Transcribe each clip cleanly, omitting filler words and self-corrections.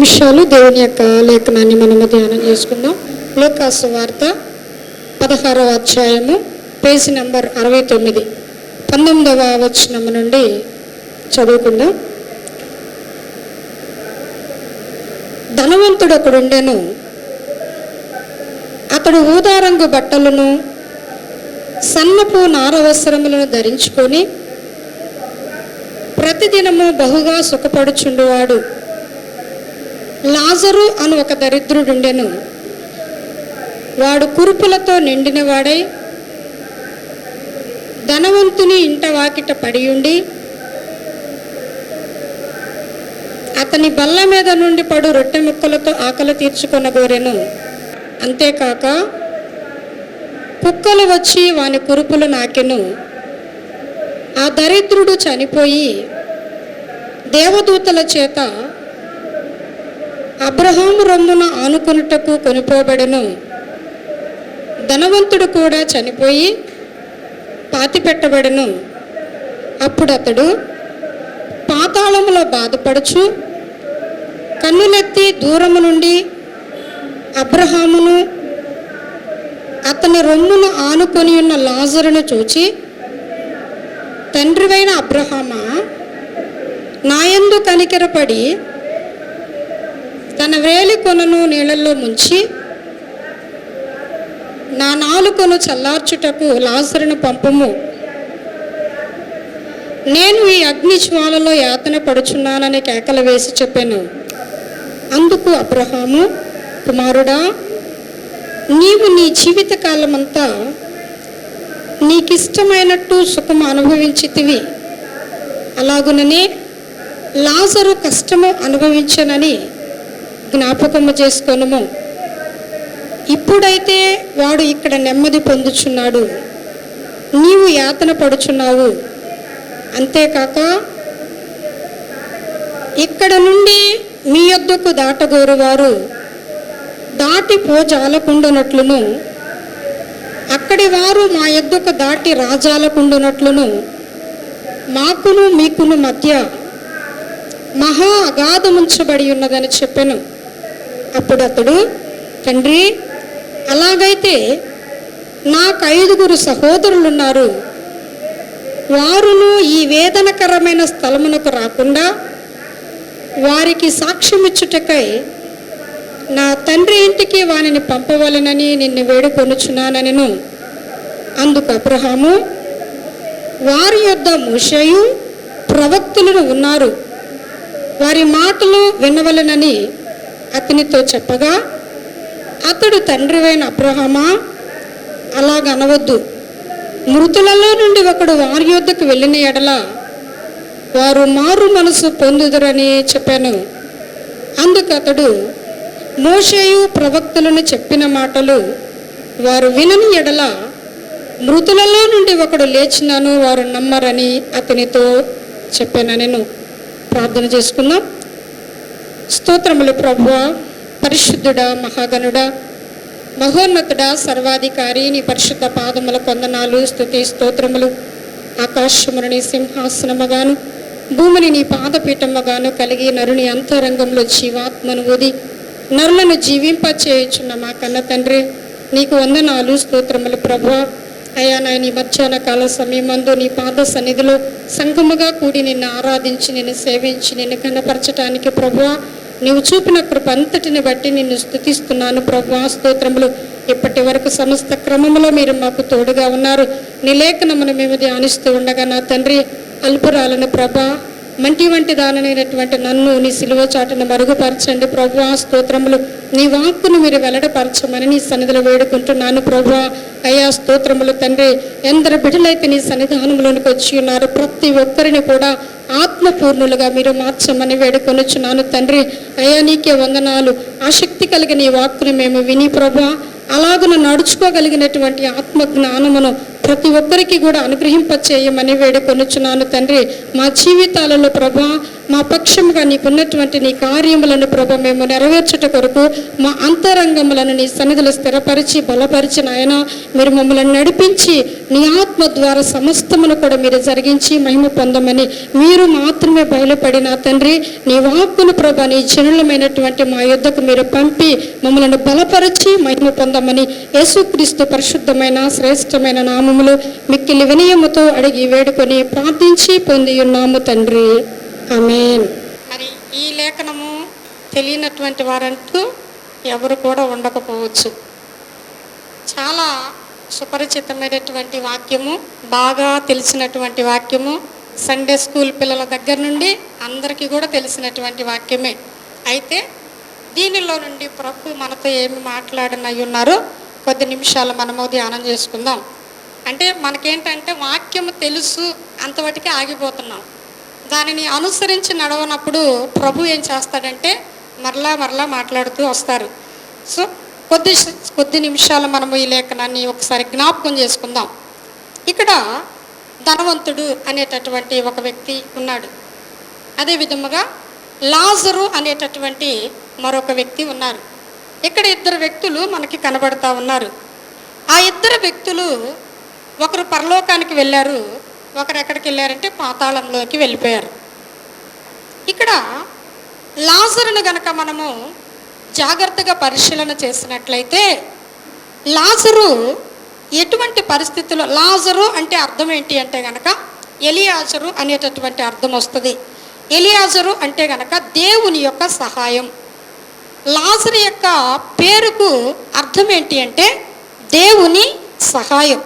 నిమిషాలు దేవుని యొక్క లేఖనాన్ని మనము ధ్యానం చేసుకుందాం. లూకాసు వార్త 16వ అధ్యాయము పేజీ నంబర్ 69 19వ వచనం నుండి చదువుకుందాం. ధనవంతుడు ఒకడుండెను. అతడు ఊదారంగు బట్టలను సన్నపు నారవస్త్రములను ధరించుకొని ప్రతిదినము బహుగా సుఖపడుచుండువాడు. లాజరు అను ఒక దరిద్రుడుండెను. వాడు కురుపులతో నిండినవాడై ధనవంతుని ఇంట వాకిట పడియుండి అతని బల్ల మీద నుండి పడు రొట్టె ముక్కలతో ఆకలి తీర్చుకొనగోరెను. అంతేకాక కుక్కలు వచ్చి వాని కురుపులు నాకెను. ఆ దరిద్రుడు చనిపోయి దేవదూతల చేత అబ్రహాము రొమ్మున ఆనుకొనుటకు కొనిపోబడెను. ధనవంతుడు కూడా చనిపోయి పాతిపెట్టబడెను. అప్పుడు అతడు పాతాళములో బాధపడుచు కన్నులెత్తి దూరము నుండి అబ్రహామును అతని రొమ్మును ఆనుకొని ఉన్న లాజరును చూచి, తండ్రివైన అబ్రహామా, నాయందు కనికెరపడి తన వేలి కొనను నీళ్ళల్లో ముంచి నా నాలుకను చల్లార్చుటకు లాజరును పంపుము. నేను ఈ అగ్ని జ్వాలలో యాతన పడుచున్నానని కేకలు వేసి చెప్పాను. అందుకు అబ్రహాము, కుమారుడా, నీవు నీ జీవితకాలమంతా నీకిష్టమైనట్టు సుఖము అనుభవించితివి. అలాగుననే లాజరు కష్టము అనుభవించనని జ్ఞాపకము చేసుకొనుము. ఇప్పుడైతే వాడు ఇక్కడ నెమ్మది పొందుచున్నాడు, నీవు యాతన పడుచున్నావు. అంతేకాక ఇక్కడ నుండి మీ యొద్దకు దాటగోరువారు దాటిపోజాలకుండునట్లును, అక్కడి వారు మా యొద్దకు దాటి రాజాలకుండునట్లును మాకును మీకును మధ్య మహా అగాధముంచబడి ఉన్నదని చెప్పెను. అప్పుడు అతడు, తండ్రి, అలాగైతే నాకు 5 సహోదరులున్నారు. వారును ఈ వేదనకరమైన స్థలమునకు రాకుండా వారికి సాక్ష్యమిచ్చుటకై నా తండ్రి ఇంటికి వానిని పంపవలెనని నిన్ను వేడుకొనుచున్నానెను. అందుకు అబ్రహాము, వారి యొద్ద మోషేయు ప్రవక్తలు ఉన్నారు, వారి మాటలు వినవలెనని అతనితో చెప్పగా, అతడు, తండ్రివైన అబ్రహామా, అలాగనవద్దు. మృతులలో నుండి ఒకడు వారి యొద్దకు వెళ్ళిన ఎడల వారు మారు మనసు పొందుదురని చెప్పాను. అందుకు అతడు, మోషేయు ప్రవక్తలను చెప్పిన మాటలు వారు వినని ఎడల మృతులలో నుండి ఒకడు లేచినాను వారు నమ్మరని అతనితో చెప్పానెను. ప్రార్థన చేసుకుందాం. స్తోత్రములు ప్రభువా, పరిశుద్ధుడా, మహాగణుడా, మహోన్నతుడా, సర్వాధికారి, నీ పరిశుద్ధ పాదముల కొందనాలు, స్తుతి స్తోత్రములు. ఆకాశమును నీ సింహాసనముగాను భూమిని నీ పాదపీఠముగాను కలిగి నరుని అంతరంగంలో జీవాత్మను ఊది నరులను జీవింపచేయుచున్న మా కన్న తండ్రి, నీకు వందనాలు, స్తోత్రములు ప్రభువా. అయ్యా నాయన, ఈ మధ్యాహ్న కాల సమయమందు నీ పాద సన్నిధిలో సంఘముగా కూడి నిన్ను ఆరాధించి నిన్ను సేవించి నిన్ను కనపరచటానికి ప్రభువా నీవు చూపిన కృప అంతటిని బట్టి నిన్ను స్తుతిస్తున్నాను ప్రభువా. స్తోత్రములు. ఇప్పటి వరకు సమస్త క్రమములో మీరు మాకు తోడుగా ఉన్నారు. నీ లేఖనమును మేము ధ్యానిస్తూ ఉండగా నా తండ్రి, అల్పురాలను ప్రభా, మంటి వంటి దానైనటువంటి నన్ను నీ సిలువ చాటును మరుగుపరచండి ప్రభువా. స్తోత్రములు. నీ వాక్కును మీరు వెల్లడపరచమని నీ సన్నిధిలో వేడుకుంటున్నాను ప్రభువా. అయ్యా స్తోత్రములు తండ్రి. ఎందరు బిడ్డలైతే నీ సన్నిధానంలోనికి వచ్చి ఉన్నారు, ప్రతి ఒక్కరిని కూడా ఆత్మపూర్ణులుగా మీరు మార్చమని వేడుకొనుచున్నాను తండ్రి. అయ్యా నీకే వందనాలు. ఆసక్తి కలిగిన ఈ వాక్కును మేము విని ప్రభువా అలాగున నడుచుకోగలిగినటువంటి ఆత్మ జ్ఞానమును ప్రతి ఒక్కరికి కూడా అనుగ్రహింపచేయమని వేడుకొనుచున్నాను తండ్రి. మా జీవితాలలో ప్రభువా మా పక్షముగా నీకున్నటువంటి నీ కార్యములను ప్రభ మేము నెరవేర్చుట కొరకు మా అంతరంగములను నీ సన్నిధిలో స్థిరపరిచి బలపరిచి నాయన మీరు మమ్మల్ని నడిపించి నీ ఆత్మ ద్వారా సమస్తమును కూడా మీరు జరిగించి మహిమ పొందమని మీరు మాత్రమే బయలుపడిన తండ్రి నీ వాక్కును ప్రభ నీ జనులమైనటువంటి మా యుద్ధకు మీరు పంపి మమ్మల్ని బలపరిచి మహిమ పొందమని యేసుక్రీస్తు పరిశుద్ధమైన శ్రేష్టమైన నామములు మిక్కిలి వినయముతో అడిగి వేడుకొని ప్రార్థించి పొంది ఉన్నాము తండ్రి, ఆమేన్. మరి ఈ లేఖనము తెలియనటువంటి వారంటూ ఎవరు కూడా ఉండకపోవచ్చు. చాలా సుపరిచితమైనటువంటి వాక్యము, బాగా తెలిసినటువంటి వాక్యము, సండే స్కూల్ పిల్లల దగ్గర నుండి అందరికీ కూడా తెలిసినటువంటి వాక్యమే. అయితే దీనిలో నుండి ప్రభు మనతో ఏమి మాట్లాడనై ఉన్నారో కొద్ది నిమిషాలు మనము ధ్యానం చేసుకుందాం. అంటే మనకేంటంటే వాక్యము తెలుసు అంతవరకే ఆగిపోతున్నాం. దానిని అనుసరించి నడవనప్పుడు ప్రభు ఏం చేస్తాడంటే మరలా మాట్లాడుతూ వస్తారు. సో కొద్ది నిమిషాలు మనము ఈ లేఖనాన్ని ఒకసారి జ్ఞాపకం చేసుకుందాం. ఇక్కడ ధనవంతుడు అనేటటువంటి ఒక వ్యక్తి ఉన్నాడు. అదే విధముగా లాజరు అనేటటువంటి మరొక వ్యక్తి ఉన్నారు. ఇక్కడ ఇద్దరు వ్యక్తులు మనకి కనబడతా ఉన్నారు. ఆ ఇద్దరు వ్యక్తులు ఒకరు పరలోకానికి వెళ్ళారు, ఒకరు ఎక్కడికి వెళ్ళారంటే పాతాళంలోకి వెళ్ళిపోయారు. ఇక్కడ లాజరును గనక మనము జాగ్రత్తగా పరిశీలన చేసినట్లయితే లాజరు ఎటువంటి పరిస్థితుల్లో, లాజరు అంటే అర్థం ఏంటి అంటే గనక ఎలియాజరు అనేటటువంటి అర్థం వస్తుంది. ఎలియాజరు అంటే గనక దేవుని యొక్క సహాయం. లాజరు యొక్క పేరుకు అర్థం ఏంటి అంటే దేవుని సహాయం.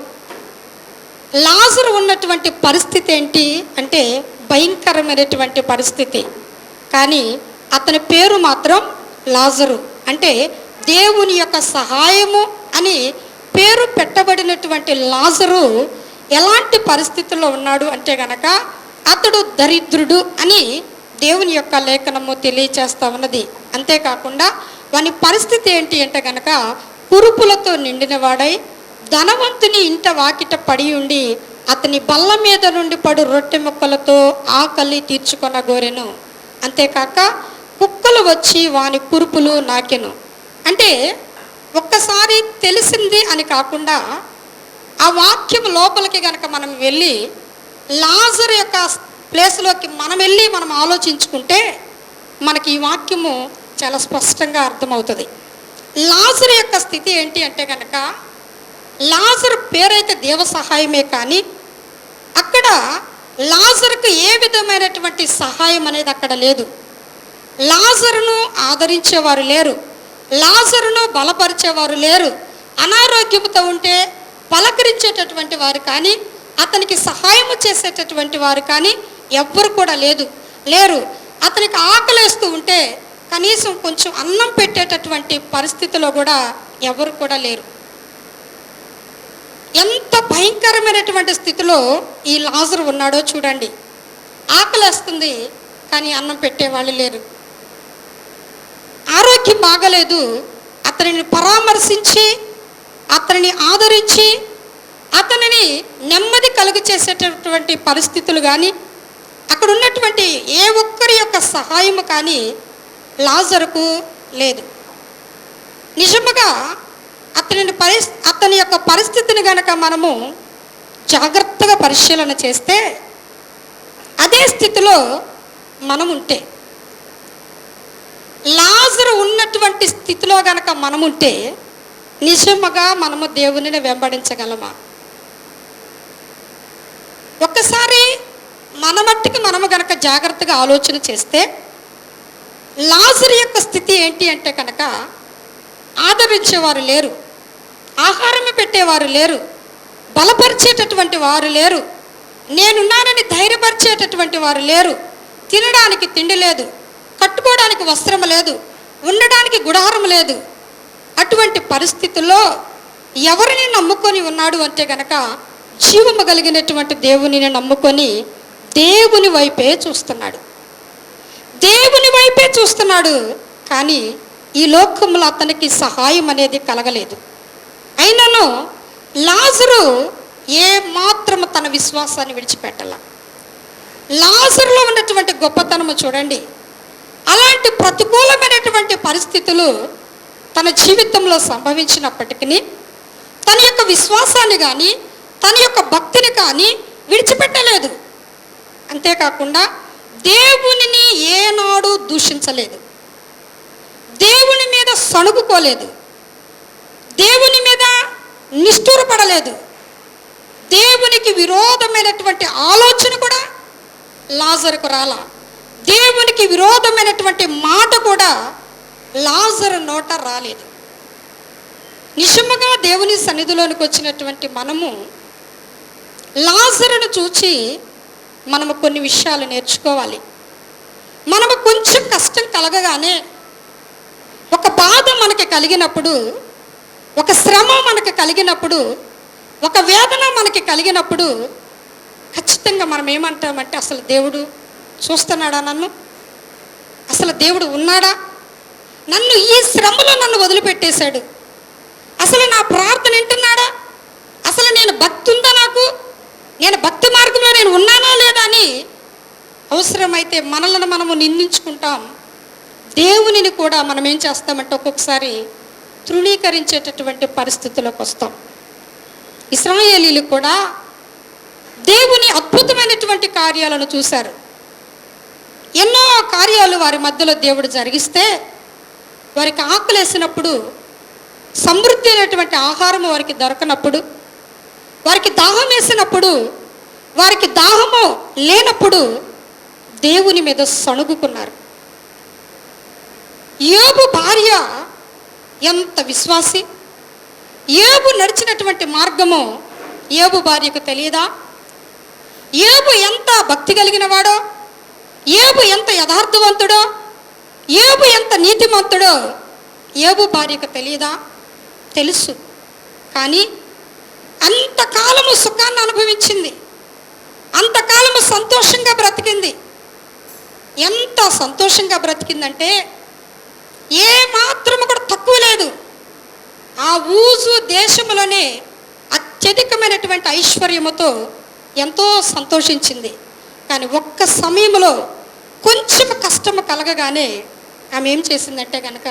లాజరు ఉన్నటువంటి పరిస్థితి ఏంటి అంటే భయంకరమైనటువంటి పరిస్థితి. కానీ అతని పేరు మాత్రం లాజరు, అంటే దేవుని యొక్క సహాయము అని పేరు పెట్టబడినటువంటి లాజరు ఎలాంటి పరిస్థితుల్లో ఉన్నాడు అంటే గనక అతడు దరిద్రుడు అని దేవుని యొక్క లేఖనము తెలియచేస్తూ ఉన్నది. అంతేకాకుండా వాని పరిస్థితి ఏంటి అంటే గనక కురుపులతో నిండిన వాడై ధనవంతుని ఇంట వాకిట పడి ఉండి అతని బల్ల మీద నుండి పడు రొట్టె ముక్కలతో ఆకలి తీర్చుకొన గోరెను. అంతేకాక కుక్కలు వచ్చి వాని కురుపులు నాకెను. అంటే ఒక్కసారి తెలిసింది అని కాకుండా ఆ వాక్యం లోపలికి గనక మనం వెళ్ళి లాజరు యొక్క ప్లేస్లోకి మనం ఆలోచించుకుంటే మనకి ఈ వాక్యము చాలా స్పష్టంగా అర్థమవుతుంది. లాజరు యొక్క స్థితి ఏంటి అంటే కనుక లాజరు పేరైతే దేవ సహాయమే, కానీ అక్కడ లాజరుకు ఏ విధమైనటువంటి సహాయం అనేది అక్కడ లేదు. లాజరును ఆదరించేవారు లేరు, లాజరును బలపరిచేవారు లేరు. అనారోగ్యంతో ఉంటే పలకరించేటటువంటి వారు కానీ అతనికి సహాయం చేసేటటువంటి వారు కానీ ఎవ్వరు కూడా లేరు. అతనికి ఆకలేస్తూ ఉంటే కనీసం కొంచెం అన్నం పెట్టేటటువంటి పరిస్థితిలో కూడా ఎవరు కూడా లేరు. ఎంత భయంకరమైనటువంటి స్థితిలో ఈ లాజరు ఉన్నాడో చూడండి. ఆకలేస్తుంది కానీ అన్నం పెట్టేవాళ్ళు లేరు. ఆరోగ్యం బాగలేదు, అతనిని పరామర్శించి అతనిని ఆదరించి అతనిని నెమ్మది కలుగు చేసేటటువంటి పరిస్థితులు కానీ అక్కడ ఉన్నటువంటి ఏ ఒక్కరి యొక్క సహాయము కానీ లాజరుకు లేదు. నిజముగా అతని యొక్క పరిస్థితిని గనక మనము జాగ్రత్తగా పరిశీలన చేస్తే అదే స్థితిలో మనం ఉంటే, లాజరు ఉన్నటువంటి స్థితిలో గనక మనముంటే నిజముగా మనము దేవునిని వెంబడించగలమా? ఒక్కసారి మన మట్టికి మనము గనక జాగ్రత్తగా ఆలోచన చేస్తే లాజరు యొక్క స్థితి ఏంటి అంటే కనుక ఆదరించేవారు లేరు, ఆహారం పెట్టేవారు లేరు, బలపరిచేటటువంటి వారు లేరు, నేనున్నానని ధైర్యపరిచేటటువంటి వారు లేరు, తినడానికి తిండి లేదు, కట్టుకోవడానికి వస్త్రం లేదు, ఉండడానికి గుడారం లేదు. అటువంటి పరిస్థితుల్లో ఎవరిని నమ్ముకొని ఉన్నాడు అంటే గనక జీవము కలిగినటువంటి దేవుని నమ్ముకొని దేవుని వైపే చూస్తున్నాడు. దేవుని వైపే చూస్తున్నాడు, కానీ ఈ లోకంలో అతనికి సహాయం అనేది కలగలేదు. అయినను లాజరు ఏ మాత్రము తన విశ్వాసాన్ని విడిచిపెట్టాల. లాజరులో ఉన్నటువంటి గొప్పతనము చూడండి. అలాంటి ప్రతికూలమైనటువంటి పరిస్థితులు తన జీవితంలో సంభవించినప్పటికీ తన యొక్క విశ్వాసాన్ని కానీ తన యొక్క భక్తిని కానీ విడిచిపెట్టలేదు. అంతేకాకుండా దేవునిని ఏనాడు దూషించలేదు, దేవుని మీద సణుగుకోలేదు, దేవుని మీద నిష్ఠూరపడలేదు. దేవునికి విరోధమైనటువంటి ఆలోచన కూడా లాజరుకు రాలా. దేవునికి విరోధమైనటువంటి మాట కూడా లాజరు నోట రాలేదు. నిజముగా దేవుని సన్నిధిలోనికి వచ్చినటువంటి మనము లాజరును చూచి మనము కొన్ని విషయాలు నేర్చుకోవాలి. మనము కొంచెం కష్టం కలగగానే, ఒక బాధ మనకి కలిగినప్పుడు, ఒక శ్రమ మనకి కలిగినప్పుడు, ఒక వేదన మనకి కలిగినప్పుడు ఖచ్చితంగా మనం ఏమంటామంటే, అసలు దేవుడు చూస్తున్నాడా నన్ను? అసలు దేవుడు ఉన్నాడా? నన్ను ఈ శ్రమలో నన్ను వదిలిపెట్టేశాడు, అసలు నా ప్రార్థన వింటున్నాడా? అసలు నేను భక్తి ఉందా నాకు? నేను భక్తి మార్గంలో నేను ఉన్నానా లేదా అని అవసరమైతే మనలను మనము నిందించుకుంటాం. దేవునిని కూడా మనం ఏం చేస్తామంటే ఒక్కొక్కసారి తృణీకరించేటటువంటి పరిస్థితులకు వస్తాం. ఇశ్రాయేలీలు కూడా దేవుని అద్భుతమైనటువంటి కార్యాలను చూశారు. ఎన్నో కార్యాలు వారి మధ్యలో దేవుడు జరిగిస్తే వారికి ఆకలేసినప్పుడు, సమృద్ధి అయినటువంటి ఆహారం వారికి దొరకనప్పుడు, వారికి దాహం వేసినప్పుడు, వారికి దాహము లేనప్పుడు దేవుని మీద సణుగుకున్నారు. యోబు భార్య ఎంత విశ్వాసి, యోబు నడిచినటువంటి మార్గము యోబు భార్యకు తెలియదా? యోబు ఎంత భక్తి కలిగిన వాడో, యోబు ఎంత యథార్థవంతుడో, యోబు ఎంత నీతిమంతుడో యోబు భార్యకు తెలియదా? తెలుసు. కానీ అంతకాలము సుఖాన్ని అనుభవించింది, అంతకాలము సంతోషంగా బ్రతికింది. ఎంత సంతోషంగా బ్రతికిందంటే ఏ మాత్రము కూడా తక్కువ లేదు. ఆ ఊజు దేశంలోనే అత్యధికమైనటువంటి ఐశ్వర్యముతో ఎంతో సంతోషించింది. కానీ ఒక్క సమయంలో కొంచెం కష్టము కలగగానే ఆమె ఏం చేసిందంటే కనుక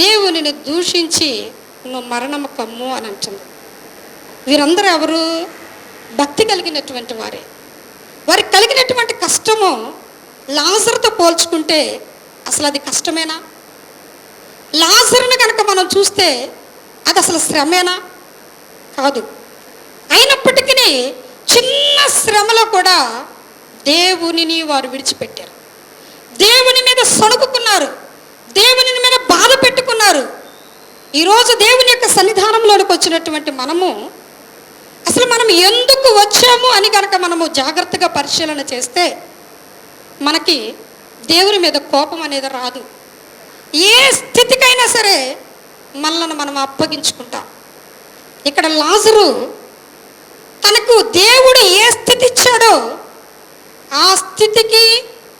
దేవునిని దూషించి నువ్వు మరణము కమ్ము అని అంటుంది. వీరందరూ ఎవరు? భక్తి కలిగినటువంటి వారే. వారికి కలిగినటువంటి కష్టము లాజరుతో పోల్చుకుంటే అసలు అది కష్టమేనా? లాజరుని కనుక మనం చూస్తే అది అసలు శ్రమేనా? కాదు. అయినప్పటికీ చిన్న శ్రమలో కూడా దేవునిని వారు విడిచిపెట్టారు, దేవుని మీద సణుగుకున్నారు, దేవుని మీద బాధ పెట్టుకున్నారు. ఈరోజు దేవుని యొక్క సన్నిధానంలోనికి వచ్చినటువంటి మనము అసలు మనం ఎందుకు వచ్చాము అని కనుక మనము జాగ్రత్తగా పరిశీలన చేస్తే మనకి దేవుని మీద కోపం అనేది రాదు. ఏ స్థితికైనా సరే మనల్ని మనం అప్పగించుకుంటాం. ఇక్కడ లాజరు తనకు దేవుడు ఏ స్థితి ఇచ్చాడో ఆ స్థితికి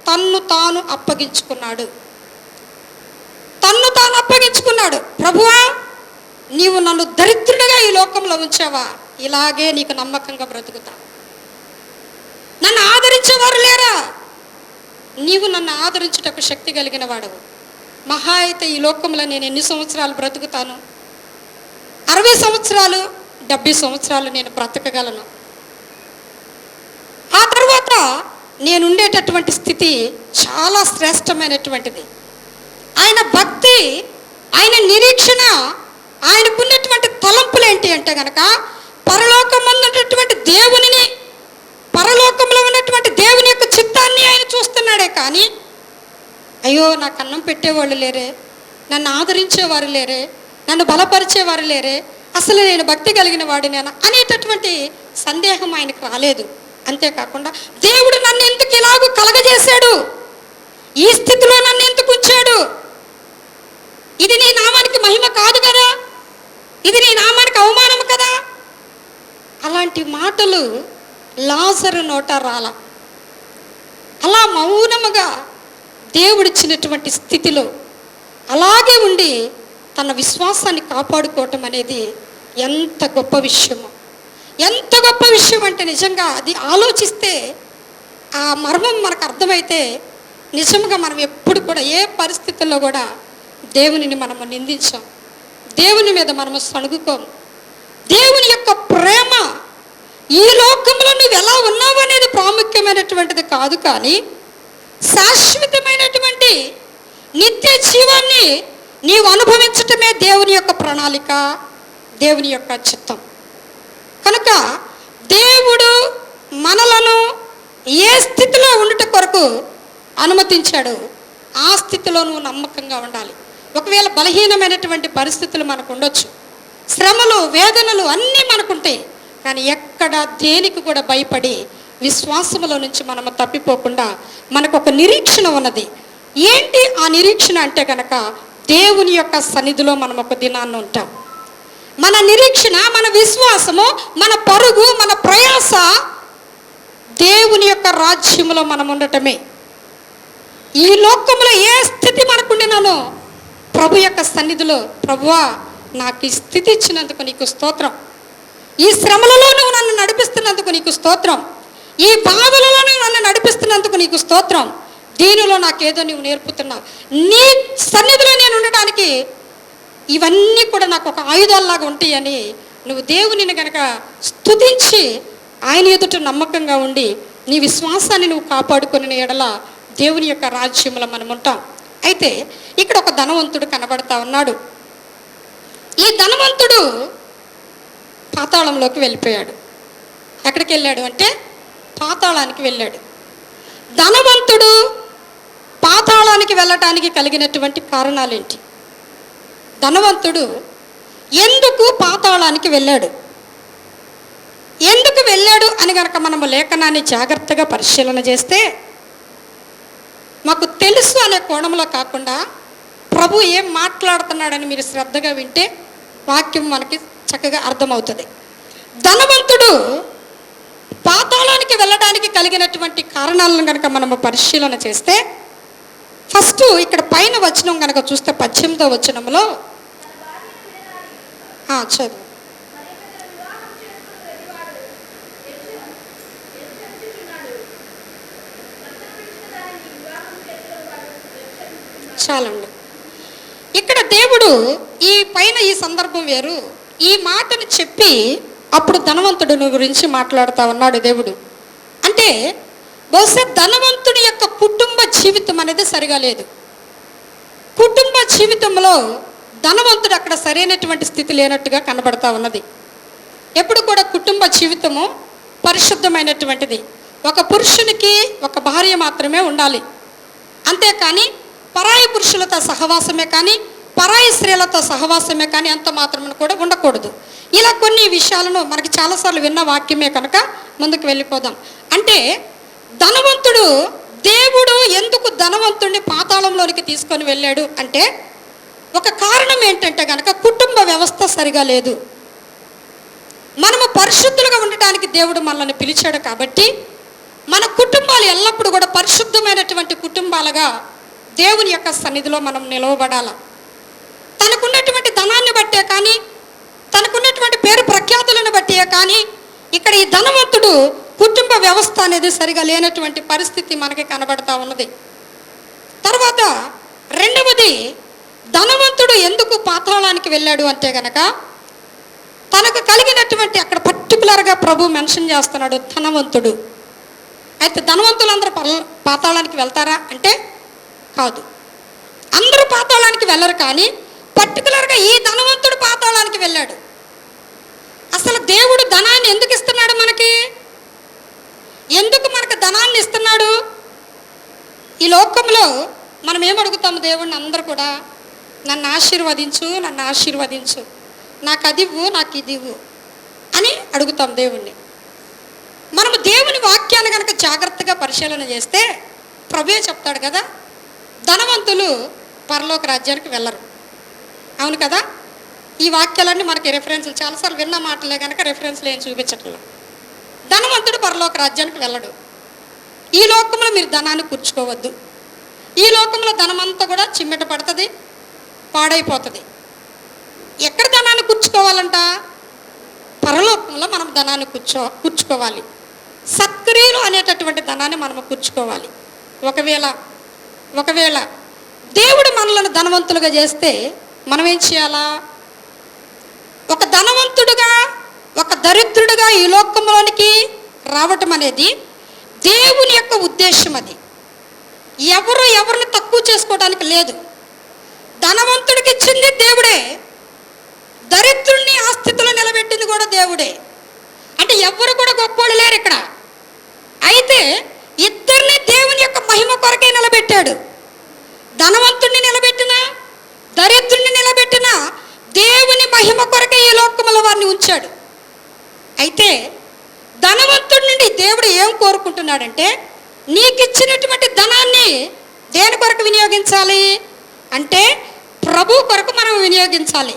తన్ను తాను అప్పగించుకున్నాడు. తన్ను తాను అప్పగించుకున్నాడు. ప్రభువా, నీవు నన్ను దరిద్రుడిగా ఈ లోకంలో ఉంచావా? ఇలాగే నీకు నమ్మకంగా బ్రతుకుతా. నన్ను ఆదరించేవారు లేరా? నీవు నన్ను ఆదరించుటకు శక్తి కలిగిన వాడవు. మహా అయితే ఈ లోకంలో నేను ఎన్ని సంవత్సరాలు బ్రతుకుతాను? 60 సంవత్సరాలు, 70 సంవత్సరాలు నేను బ్రతకగలను. ఆ తర్వాత నేను ఉండేటటువంటి స్థితి చాలా శ్రేష్టమైనటువంటిది. ఆయన భక్తి, ఆయన నిరీక్షణ, ఆయనకున్నటువంటి తలంపులు ఏంటి అంటే కనుక పరలోకంలో ఉన్నటువంటి దేవునిని, పరలోకంలో ఉన్నటువంటి దేవుని యొక్క చిత్తాన్ని ఆయన చూస్తున్నాడే. కానీ అయ్యో, నాకు అన్నం పెట్టేవాళ్ళు లేరే, నన్ను ఆదరించేవారు లేరే, నన్ను బలపరిచేవారు లేరే, అసలు నేను భక్తి కలిగిన వాడినేనా అనేటటువంటి సందేహం ఆయనకు రాలేదు. అంతేకాకుండా దేవుడు నన్ను ఎందుకు ఇలాగూ కలగజేశాడు, ఈ స్థితిలో నన్ను ఎందుకు ఉంచాడు, ఇది నీ నామానికి మహిమ కాదు కదా, ఇది నీ నామానికి అవమానం కదా, అలాంటి మాటలు లాజరు నోట రాల. అలా మౌనముగా దేవుడిచ్చినటువంటి స్థితిలో అలాగే ఉండి తన విశ్వాసాన్ని కాపాడుకోవటం అనేది ఎంత గొప్ప విషయమో. ఎంత గొప్ప విషయం అంటే నిజంగా అది ఆలోచిస్తే ఆ మర్మం మనకు అర్థమైతే నిజంగా మనం ఎప్పుడు కూడా ఏ పరిస్థితుల్లో కూడా దేవునిని మనము నిందించాం, దేవుని మీద మనము సణుగుకోము. దేవుని యొక్క ప్రేమ ఈ లోకంలో నువ్వు ఎలా ఉన్నావు అనేది ప్రాముఖ్యమైనటువంటిది కాదు, కానీ శాశ్వతమైనటువంటి నిత్య జీవాన్ని నీవు అనుభవించటమే దేవుని యొక్క ప్రణాళిక, దేవుని యొక్క చిత్తం. కనుక దేవుడు మనలను ఏ స్థితిలో ఉండుట కొరకు అనుమతించాడు ఆ స్థితిలో నువ్వు నమ్మకంగా ఉండాలి. ఒకవేళ బలహీనమైనటువంటి పరిస్థితులు మనకు ఉండొచ్చు, శ్రమలు వేదనలు అన్నీ మనకుంటాయి, కానీ ఎక్కడ దేనికి కూడా భయపడి విశ్వాసములో నుంచి మనము తప్పిపోకుండా మనకు ఒక నిరీక్షణ ఉన్నది. ఏంటి ఆ నిరీక్షణ అంటే కనుక దేవుని యొక్క సన్నిధిలో మనం ఒక దినాన్ని ఉంటాం. మన నిరీక్షణ, మన విశ్వాసము, మన పరుగు, మన ప్రయాస దేవుని యొక్క రాజ్యములో మనం ఉండటమే. ఈ లోకంలో ఏ స్థితి మనకుండినానో ప్రభు యొక్క సన్నిధిలో, ప్రభువా నాకు ఈ స్థితి ఇచ్చినందుకు నీకు స్తోత్రం, ఈ శ్రమలలో నువ్వు నన్ను నడిపిస్తున్నందుకు నీకు స్తోత్రం, ఈ బాధలలో నువ్వు నన్ను నడిపిస్తున్నందుకు నీకు స్తోత్రం, దీనిలో నాకేదో నువ్వు నేర్పుతున్నావు, నీ సన్నిధిలో నేను ఉండడానికి ఇవన్నీ కూడా నాకు ఒక ఆయుధాల్లాగా ఉంటాయని నువ్వు దేవునిని కనుక స్తుతించి ఆయన ఎదుట నమ్మకంగా ఉండి నీ విశ్వాసాన్ని నువ్వు కాపాడుకునే ఎడల దేవుని యొక్క రాజ్యంలో మనం ఉంటాం. అయితే ఇక్కడ ఒక ధనవంతుడు కనబడతా ఉన్నాడు. ఈ ధనవంతుడు పాతాళంలోకి వెళ్ళిపోయాడు. ఎక్కడికి వెళ్ళాడు అంటే పాతాళానికి వెళ్ళాడు. ధనవంతుడు పాతాళానికి వెళ్ళటానికి కలిగినటువంటి కారణాలేంటి? ధనవంతుడు ఎందుకు పాతాళానికి వెళ్ళాడు, ఎందుకు వెళ్ళాడు అని కనుక మనము లేఖనాన్ని జాగ్రత్తగా పరిశీలన చేస్తే మాకు తెలుసు అనే కోణంలో కాకుండా ప్రభు ఏం మాట్లాడుతున్నాడని మీరు శ్రద్ధగా వింటే వాక్యం మనకి చక్కగా అర్థమవుతుంది. ధనవంతుడు పాతాళానికి వెళ్ళడానికి కలిగినటువంటి కారణాలను కనుక మనము పరిశీలన చేస్తే ఫస్ట్ ఇక్కడ పైన వచనం కనుక చూస్తే 18వ వచనంలో చదువు. చాలండి. ఇక్కడ దేవుడు ఈ పైన ఈ సందర్భం వేరు, ఈ మాటను చెప్పి అప్పుడు ధనవంతుడిని గురించి మాట్లాడుతూ ఉన్నాడు దేవుడు. అంటే బహుశా ధనవంతుడి యొక్క కుటుంబ జీవితం అనేది సరిగా లేదు. కుటుంబ జీవితంలో ధనవంతుడు అక్కడ సరైనటువంటి స్థితి లేనట్టుగా కనబడతా ఉన్నది. ఎప్పుడు కూడా కుటుంబ జీవితము పరిశుద్ధమైనటువంటిది. ఒక పురుషునికి ఒక భార్య మాత్రమే ఉండాలి, అంతేకాని పరాయి పురుషులతో సహవాసమే కానీ పరాయి స్త్రీలతో సహవాసమే కానీ అంత మాత్రమే కూడా ఉండకూడదు. ఇలా కొన్ని విషయాలను మనకి చాలాసార్లు విన్న వాక్యమే కనుక ముందుకు వెళ్ళిపోదాం. అంటే ధనవంతుడు, దేవుడు ఎందుకు ధనవంతుడిని పాతాళంలోనికి తీసుకొని వెళ్ళాడు అంటే ఒక కారణం ఏంటంటే కనుక కుటుంబ వ్యవస్థ సరిగా లేదు. మనము పరిశుద్ధులుగా ఉండటానికి దేవుడు మనల్ని పిలిచాడు కాబట్టి మన కుటుంబాలు ఎల్లప్పుడూ కూడా పరిశుద్ధమైనటువంటి కుటుంబాలుగా దేవుని యొక్క సన్నిధిలో మనం నిలవబడాలి. తనకున్నటువంటి ధనాన్ని బట్టే కానీ తనకున్నటువంటి పేరు ప్రఖ్యాతులను బట్టే కానీ ఇక్కడ ఈ ధనవంతుడు కుటుంబ వ్యవస్థ అనేది సరిగా లేనటువంటి పరిస్థితి మనకి కనబడతా ఉన్నది. తర్వాత రెండవది, ధనవంతుడు ఎందుకు పాతాళానికి వెళ్ళాడు అంటే గనక తనకు కలిగినటువంటి అక్కడ పర్టికులర్గా ప్రభు మెన్షన్ చేస్తున్నాడు ధనవంతుడు. అయితే ధనవంతులందరూ పాతాళానికి వెళ్తారా అంటే కాదు, అందరూ పాతాళానికి వెళ్ళరు, కానీ పర్టికులర్గా ఈ ధనవంతుడు పాతాళానికి వెళ్ళాడు. అసలు దేవుడు ధనాన్ని ఎందుకు ఇస్తున్నాడు మనకి? ఎందుకు మనకు ధనాన్ని ఇస్తున్నాడు? ఈ లోకంలో మనం ఏమడుగుతాము దేవుడిని? అందరూ కూడా నన్ను ఆశీర్వదించు, నన్ను ఆశీర్వదించు, నాకు అది ఇవ్వు, నాకు ఇది ఇవ్వు అని అడుగుతాం దేవుణ్ణి. మనము దేవుని వాక్యాన్ని కనుక జాగ్రత్తగా పరిశీలన చేస్తే ప్రభువే చెప్తాడు కదా, ధనవంతులు పరలోక రాజ్యానికి వెళ్ళరు. అవును కదా? ఈ వాక్యాలన్నీ మనకి రెఫరెన్స్లు చాలాసార్లు విన్న మాటలే కనుక రెఫరెన్స్లు ఏం చూపించట్లేదు. ధనవంతుడు పరలోక రాజ్యానికి వెళ్ళడు. ఈ లోకంలో మీరు ధనాన్ని కూర్చుకోవద్దు. ఈ లోకంలో ధనమంతా కూడా చిమ్మెట పడుతుంది, పాడైపోతుంది. ఎక్కడ ధనాన్ని కూర్చుకోవాలంట? పరలోకంలో మనం ధనాన్ని కూర్చోవాలి. సత్క్రియ దరిద్రులు అనేటటువంటి ధనాన్ని మనము కూర్చుకోవాలి. ఒకవేళ దేవుడు మనలను ధనవంతులుగా చేస్తే మనం ఏం చేయాలా? ఒక ధనవంతుడుగా ఒక దరిద్రుడుగా ఈ లోకంలోనికి రావటం అనేది దేవుని యొక్క ఉద్దేశం. అది ఎవరిని తక్కువ చేసుకోవడానికి లేదు. ధనవంతుడికి ఇచ్చింది దేవుడే, దరిద్రుడిని ఆ స్థితిలో నిలబెట్టింది కూడా దేవుడే. అంటే ఎవరు కూడా గొప్పోళ్ళు లేరు ఇక్కడ. అయితే ఇద్దరిని దేవుని యొక్క మహిమ కొరకే నిలబెట్టాడు. ధనవంతుడిని నిలబెట్టినా దరిద్రుడిని నిలబెట్టినా దేవుని మహిమ కొరకే ఈ లోకంలో వారిని ఉంచాడు. అయితే ధనవంతుడి నుండి దేవుడు ఏం కోరుకుంటున్నాడంటే, నీకు ఇచ్చినటువంటి ధనాన్ని దేని కొరకు వినియోగించాలి అంటే ప్రభు కొరకు మనం వినియోగించాలి.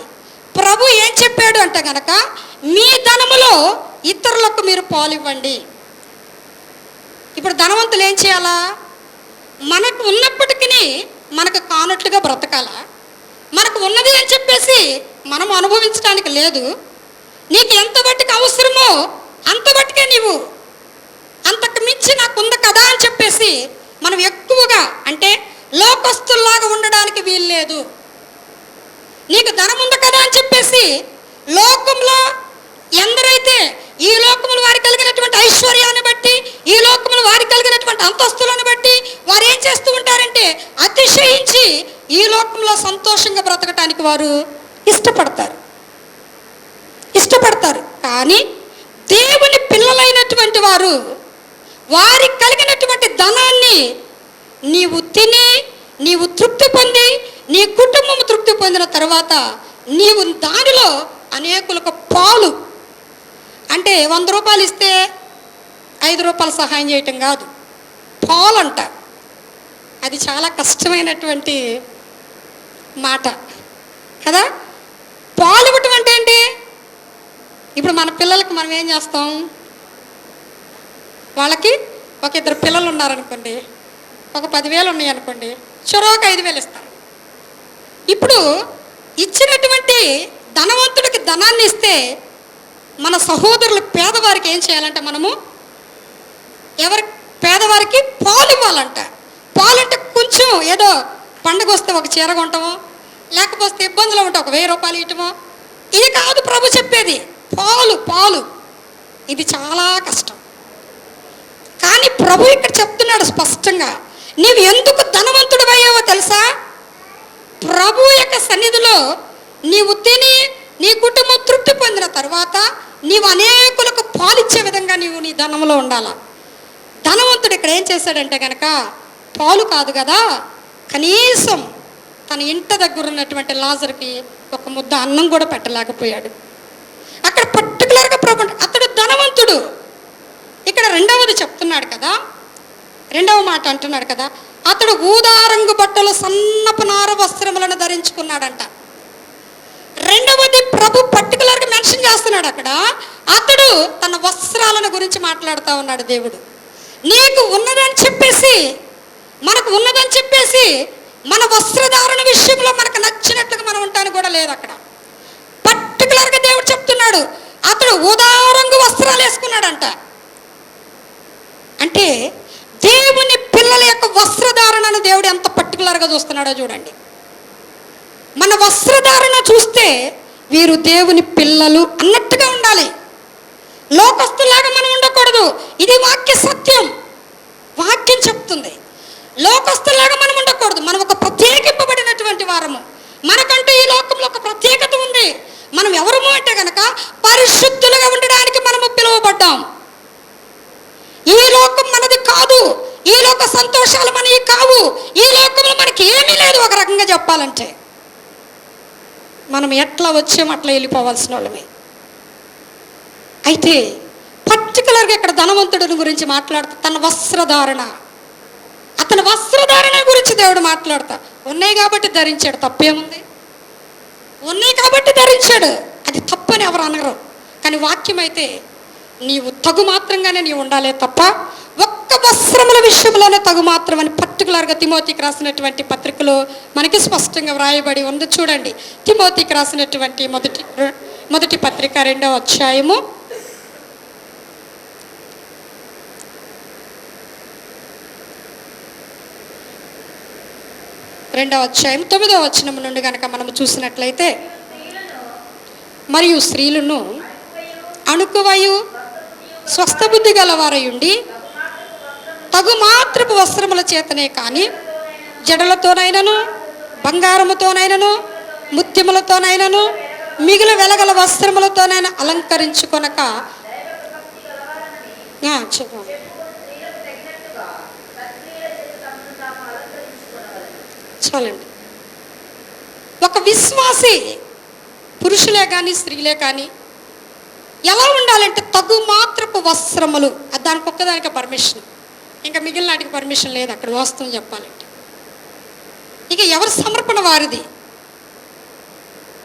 ప్రభు ఏం చెప్పాడు అంటే గనక, మీ ధనములో ఇతరులకు మీరు పాలివ్వండి. ఇప్పుడు ధనవంతులు ఏం చేయాలా? మనకు ఉన్నప్పటికీ మనకు కానట్లుగా బ్రతకాలా? మనకు ఉన్నది అని చెప్పేసి మనం అనుభవించడానికి లేదు. నీకు ఎంత బట్టికి అవసరమో అంత బట్టికే నీవు, అంతకు మించి నాకుంది కదా అని చెప్పేసి మనం ఎక్కువగా అంటే లోకస్తుల్లాగా ఉండడానికి వీలు లేదు. నీకు ధనం ఉంది కదా అని చెప్పేసి లోకంలో ఎందరైతే ఈ లోకములు వారికి కలిగినటువంటి ఐశ్వర్యాన్ని బట్టి, ఈ లోకములు వారికి కలిగినటువంటి అంతస్తులను బట్టి వారు ఏం చేస్తూ ఉంటారంటే అతిశయించి ఈ లోకంలో సంతోషంగా బ్రతకటానికి వారు ఇష్టపడతారు. కానీ దేవుని పిల్లలైనటువంటి వారు వారికి కలిగినటువంటి ధనాన్ని నీవు తిని, నీవు తృప్తి పొంది, నీ కుటుంబం తృప్తి పొందిన తర్వాత నీవు దానిలో అనేకులకు పాలు, అంటే 100 రూపాయలు ఇస్తే 5 రూపాయలు సహాయం చేయటం కాదు, పాలు అంట. అది చాలా కష్టమైనటువంటి మాట కదా. పాలు ఇవ్వటం అంటే ఏంటి? ఇప్పుడు మన పిల్లలకి మనం ఏం చేస్తాం? వాళ్ళకి ఒక 2 పిల్లలు ఉన్నారనుకోండి, ఒక 10,000 ఉన్నాయి అనుకోండి, చొరవకు 5,000 ఇస్తారు. ఇప్పుడు ఇచ్చినటువంటి ధనవంతుడికి ధనాన్ని ఇస్తే మన సహోదరులు పేదవారికి ఏం చేయాలంటే, మనము పేదవారికి పాలు ఇవ్వాలంట. పాలు అంటే కొంచెం ఏదో పండుగ వస్తే ఒక చీర కొంటామో, లేకపోతే ఇబ్బందులు ఉంటే ఒక 1000 రూపాయలు ఇవ్వటమో, ఇది కాదు ప్రభు చెప్పేది. పాలు ఇది చాలా కష్టం. కానీ ప్రభు ఇక్కడ చెప్తున్నాడు స్పష్టంగా, నీవు ఎందుకు ధనవంతుడు అయ్యావో తెలుసా? ప్రభు యొక్క సన్నిధిలో నీవు తిని నీ కుటుంబం తృప్తి పొందిన తర్వాత నీవు అనేకులకు పాలిచ్చే విధంగా నీవు నీ ధనంలో ఉండాలా. ధనవంతుడు ఇక్కడ ఏం చేశాడంటే కనుక, పాలు కాదు కదా, కనీసం తన ఇంటి దగ్గర ఉన్నటువంటి లాజర్కి ఒక ముద్ద అన్నం కూడా పెట్టలేకపోయాడు. అక్కడ పర్టికులర్గా ప్రభు అతడు ధనవంతుడు. ఇక్కడ రెండవది చెప్తున్నాడు కదా, రెండవ మాట అంటున్నాడు కదా, అతడు ఊదారంగు బట్టలు సన్నపు నార వస్త్రములను ధరించుకున్నాడంట. రెండవది ప్రభు పర్టికులర్గా మెన్షన్ చేస్తున్నాడు అక్కడ. అతడు తన వస్త్రాలను గురించి మాట్లాడుతూ ఉన్నాడు. దేవుడు నీకు ఉన్నదని చెప్పేసి, మనకు ఉన్నదని చెప్పేసి మన వస్త్రధారణ విషయంలో మనకు నచ్చినట్లుగా మనం ఉంటానికి కూడా లేదు. అక్కడ పర్టికులర్గా దేవుడు చెప్తున్నాడు, అతడు ఊదారంగు వస్త్రాలు వేసుకున్నాడంట. అంటే దేవుని పిల్లల యొక్క వస్త్రధారణను దేవుడు ఎంత పర్టికులర్గా చూస్తున్నాడో చూడండి. మన వస్త్రధారణ చూస్తే వీరు దేవుని పిల్లలు అన్నట్టుగా ఉండాలి. లోకస్తులాగా మనం ఉండకూడదు. ఇది వాక్య సత్యం, వాక్యం చెప్తుంది. లోకస్తులాగా మనం ఉండకూడదు. మనం ఒక ప్రత్యేకింపబడినటువంటి వారము. మనకంటూ ఈ లోకంలో ఒక ప్రత్యేకత ఉంది. మనం ఎవరము అంటే కనుక పరిశుద్ధులుగా ఉండడానికి మనము పిలువబడ్డాం. ఈ లోకం మనది కాదు, ఈ లోక సంతోషాలు మనవి కావు, ఈ లోకంలో మనకి ఏమీ లేదు. ఒక రకంగా చెప్పాలంటే మనం ఎట్లా వచ్చామో అట్లా వెళ్ళిపోవాల్సిన వాళ్ళమే. అయితే పర్టికులర్గా ఇక్కడ ధనవంతుడిని గురించి మాట్లాడుతూ తన వస్త్రధారణ, అతని వస్త్రధారణ గురించి దేవుడు మాట్లాడతా. ఉన్నాయి కాబట్టి ధరించాడు, తప్పేముంది? ఉన్నాయి కాబట్టి ధరించాడు, అది తప్పని ఎవరు అనరు. కానీ వాక్యం అయితే నీవు తగు మాత్రంగానే నీవు ఉండాలే తప్ప ఒక్క వస్త్రముల విషయంలోనే తగు మాత్రం అని పర్టికులర్గా తిమోతికి రాసినటువంటి పత్రికలో మనకి స్పష్టంగా వ్రాయబడి ఉంది. చూడండి, తిమోతికి రాసినటువంటి మొదటి పత్రిక 2వ అధ్యాయము 2వ అధ్యాయం 9వ వచనం నుండి కనుక మనము చూసినట్లయితే, మరియు స్త్రీలను అణుకువయు స్వస్థబుద్ధి గలవారయుండి తగు మాత్రపు వస్త్రముల చేతనే కానీ జడలతోనైనను బంగారముతోనైనను ముత్యములతోనైనను మిగిలిన వెలగల వస్త్రములతోనైనా అలంకరించుకొనక చెప్పండి. చాలండి. ఒక విశ్వాసి పురుషులే కానీ స్త్రీలే కానీ ఎలా ఉండాలంటే తగు మాత్రపు వస్త్రములు, దానికి ఒక్కదానికి పర్మిషన్, ఇంకా మిగిలిన నాటికి పర్మిషన్ లేదు అక్కడ వాస్తవం చెప్పాలంటే. ఇక ఎవరి సమర్పణ వారిది,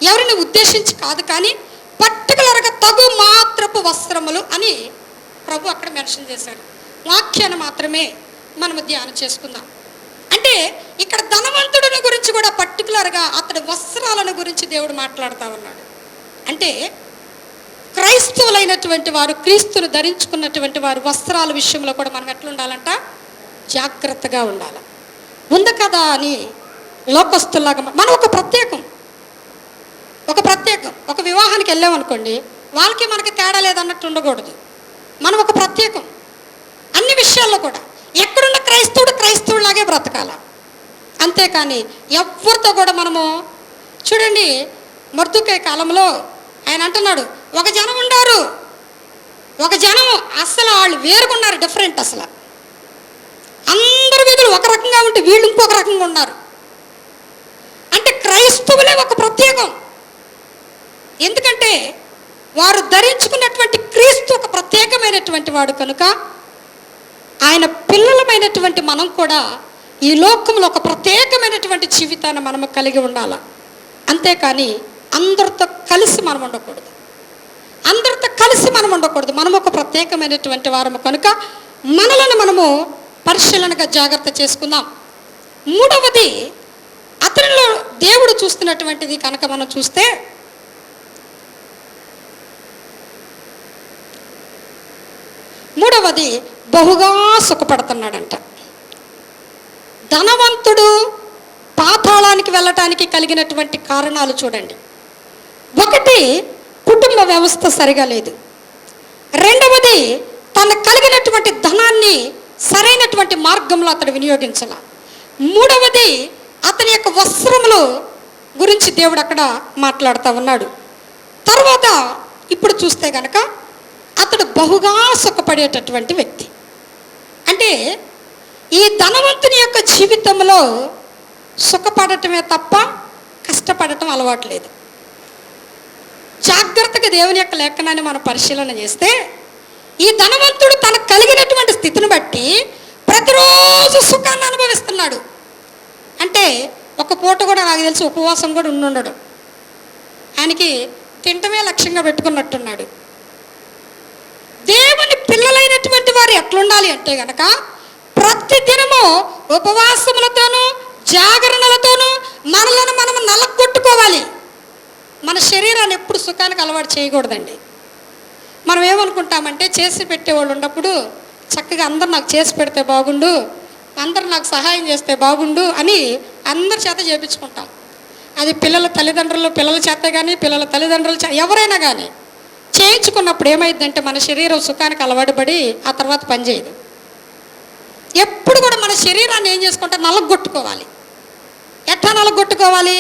ఎవరిని ఉద్దేశించి కాదు, కానీ పర్టికులర్గా తగు మాత్రపు వస్త్రములు అని ప్రభు అక్కడ మెన్షన్ చేశాడు. వాక్యాన్ని మాత్రమే మనము ధ్యానం చేసుకుందాం. అంటే ఇక్కడ ధనవంతుడిని గురించి కూడా పర్టికులర్గా అతడి వస్త్రాలను గురించి దేవుడు మాట్లాడుతూ ఉన్నాడు. అంటే క్రైస్తవులైనటువంటి వారు, క్రీస్తును ధరించుకున్నటువంటి వారు వస్త్రాల విషయంలో కూడా మనం ఎట్లా ఉండాలంట, జాగ్రత్తగా ఉండాలి. ఉంది కదా అని లోకస్తులాగా మనం ఒక ప్రత్యేకం ఒక వివాహానికి వెళ్ళామనుకోండి, వాళ్ళకి మనకి తేడా లేదన్నట్టు ఉండకూడదు. మనం ఒక ప్రత్యేకం అన్ని విషయాల్లో కూడా. ఎక్కడున్న క్రైస్తవుడిలాగే బ్రతకాల. అంతేకాని ఎవరితో కూడా మనము చూడండి, మొర్దుకై కాలంలో ఆయన అంటున్నాడు, ఒక జనం ఉండారు, ఒక జనం అసలు వాళ్ళు వేరుగున్నారు, డిఫరెంట్. అసలు అందరి వీధులు ఒక రకంగా ఉంటే వీళ్ళు ఇంకొక రకంగా ఉన్నారు. అంటే క్రైస్తవులే ఒక ప్రత్యేకం. ఎందుకంటే వారు ధరించుకున్నటువంటి క్రీస్తు ఒక ప్రత్యేకమైనటువంటి వాడు కనుక ఆయన పిల్లలమైనటువంటి మనం కూడా ఈ లోకంలో ఒక ప్రత్యేకమైనటువంటి జీవితాన్ని మనము కలిగి ఉండాలి. అంతేకాని అందరితో కలిసి మనం ఉండకూడదు. మనం ఒక ప్రత్యేకమైనటువంటి వారము కనుక మనలను మనము పరిశీలనగా జాగ్రత్త చేసుకుందాం. మూడవది, అతనిలో దేవుడు చూస్తున్నటువంటిది కనుక మనం చూస్తే, మూడవది బహుగా సుఖపడుతున్నాడంట. ధనవంతుడు పాతాళానికి వెళ్ళటానికి కలిగినటువంటి కారణాలు చూడండి. ఒకటి, కుటుంబ వ్యవస్థ సరిగా లేదు. రెండవది, తనకు కలిగినటువంటి ధనాన్ని సరైనటువంటి మార్గంలో అతడు వినియోగించాల. మూడవది, అతని యొక్క వస్త్రములు గురించి దేవుడు అక్కడ మాట్లాడుతూ ఉన్నాడు. తర్వాత ఇప్పుడు చూస్తే కనుక అతడు బహుగా సుఖపడేటటువంటి వ్యక్తి. అంటే ఈ ధనవంతుని యొక్క జీవితంలో సుఖపడటమే తప్ప కష్టపడటం అలవాటు లేదు. జాగ్రత్తగా దేవుని యొక్క లేఖనాన్ని మనం పరిశీలన చేస్తే, ఈ ధనవంతుడు తనకు కలిగినటువంటి స్థితిని బట్టి ప్రతిరోజు సుఖాన్ని అనుభవిస్తున్నాడు. అంటే ఒక పూట కూడా నాకు తెలిసి ఉపవాసం కూడా ఉండడు. ఆయనకి తింటమే లక్ష్యంగా పెట్టుకున్నట్టున్నాడు. దేవుని పిల్లలైనటువంటి వారు ఎట్లుండాలి అంటే గనక ప్రతి దినము ఉపవాసములతోనూ జాగరణలతోనూ మనలను మనం నలగొట్టుకోవాలి. మన శరీరాన్ని ఎప్పుడు సుఖానికి అలవాటు చేయకూడదండి. మనం ఏమనుకుంటామంటే, చేసి పెట్టేవాళ్ళు ఉన్నప్పుడు చక్కగా అందరు నాకు చేసి పెడితే బాగుండు, అందరు నాకు సహాయం చేస్తే బాగుండు అని అందరి చేత చేయించుకుంటాం. అది పిల్లల చేత కానీ పిల్లల తల్లిదండ్రులు ఎవరైనా కానీ చేయించుకున్నప్పుడు ఏమైందంటే మన శరీరం సుఖానికి అలవాటు పడి ఆ తర్వాత పనిచేయదు. ఎప్పుడు కూడా మన శరీరాన్ని ఏం చేసుకుంటే నలగొట్టుకోవాలి. ఎట్లా నలగొట్టుకోవాలి?